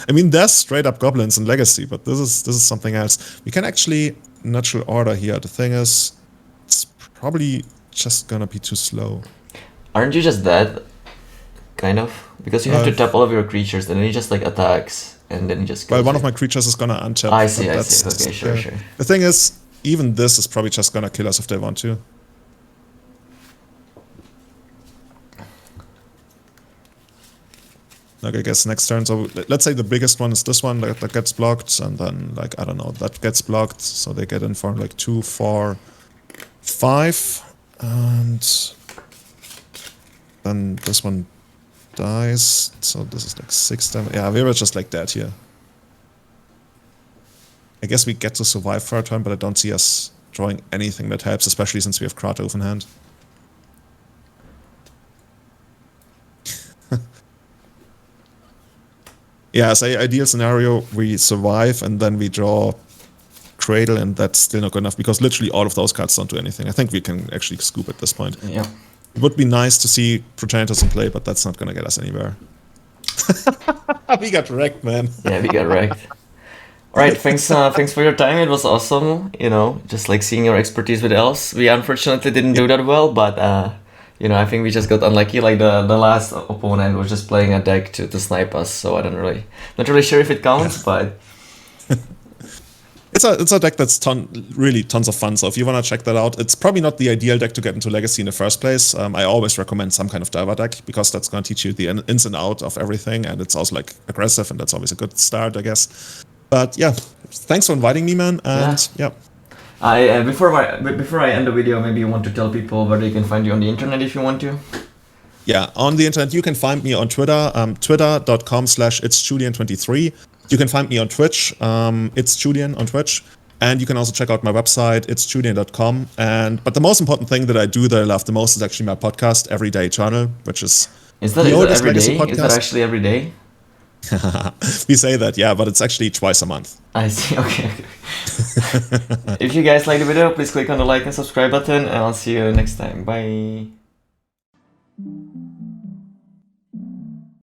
I mean, there's straight up goblins in Legacy, but this is something else. We can actually natural order here. The thing is, it's probably just gonna be too slow. Aren't you just dead? Kind of, because you have to tap all of your creatures, and then he just like attacks, and then he just. Well, one of my creatures is gonna untap. I see. Okay, sure. The thing is, even this is probably just gonna kill us if they want to. Like I guess next turn, so let's say the biggest one is this one that gets blocked, and then like I don't know, that gets blocked, so they get in for like 2, 4, 5, and then this one dies, so this is like 6 damage. Yeah, we were just like that here. I guess we get to survive for a turn, but I don't see us drawing anything that helps, especially since we have Kratos in hand. Yeah, say ideal scenario, we survive and then we draw Cradle, and that's still not good enough because literally all of those cards don't do anything. I think we can actually scoop at this point. Yeah. It would be nice to see Progenitors in play, but that's not gonna get us anywhere. We got wrecked, man. Yeah, we got wrecked. Alright, thanks for your time. It was awesome, just like seeing your expertise with Elves. We unfortunately didn't do that well, but I think we just got unlucky. Like the last opponent was just playing a deck to snipe us, so not really sure if it counts, but it's a deck that's really tons of fun. So if you want to check that out, it's probably not the ideal deck to get into Legacy in the first place. I always recommend some kind of diver deck because that's going to teach you the ins and outs of everything, and it's also like aggressive, and that's always a good start, I guess. But yeah, thanks for inviting me, man. And yeah. Before I end the video, maybe you want to tell people where they can find you on the internet if you want to. Yeah, on the internet you can find me on Twitter, twitter.com/itsjulian23. You can find me on Twitch, it's Julian on Twitch, and you can also check out my website, itsjulian.com. But the most important thing that I do that I love the most is actually my podcast, Everyday Eternal, which is the oldest Legacy podcast. Is that actually every day? We say that, yeah, but it's actually twice a month. I see. Okay. If you guys like the video, please click on the like and subscribe button, and I'll see you next time. Bye.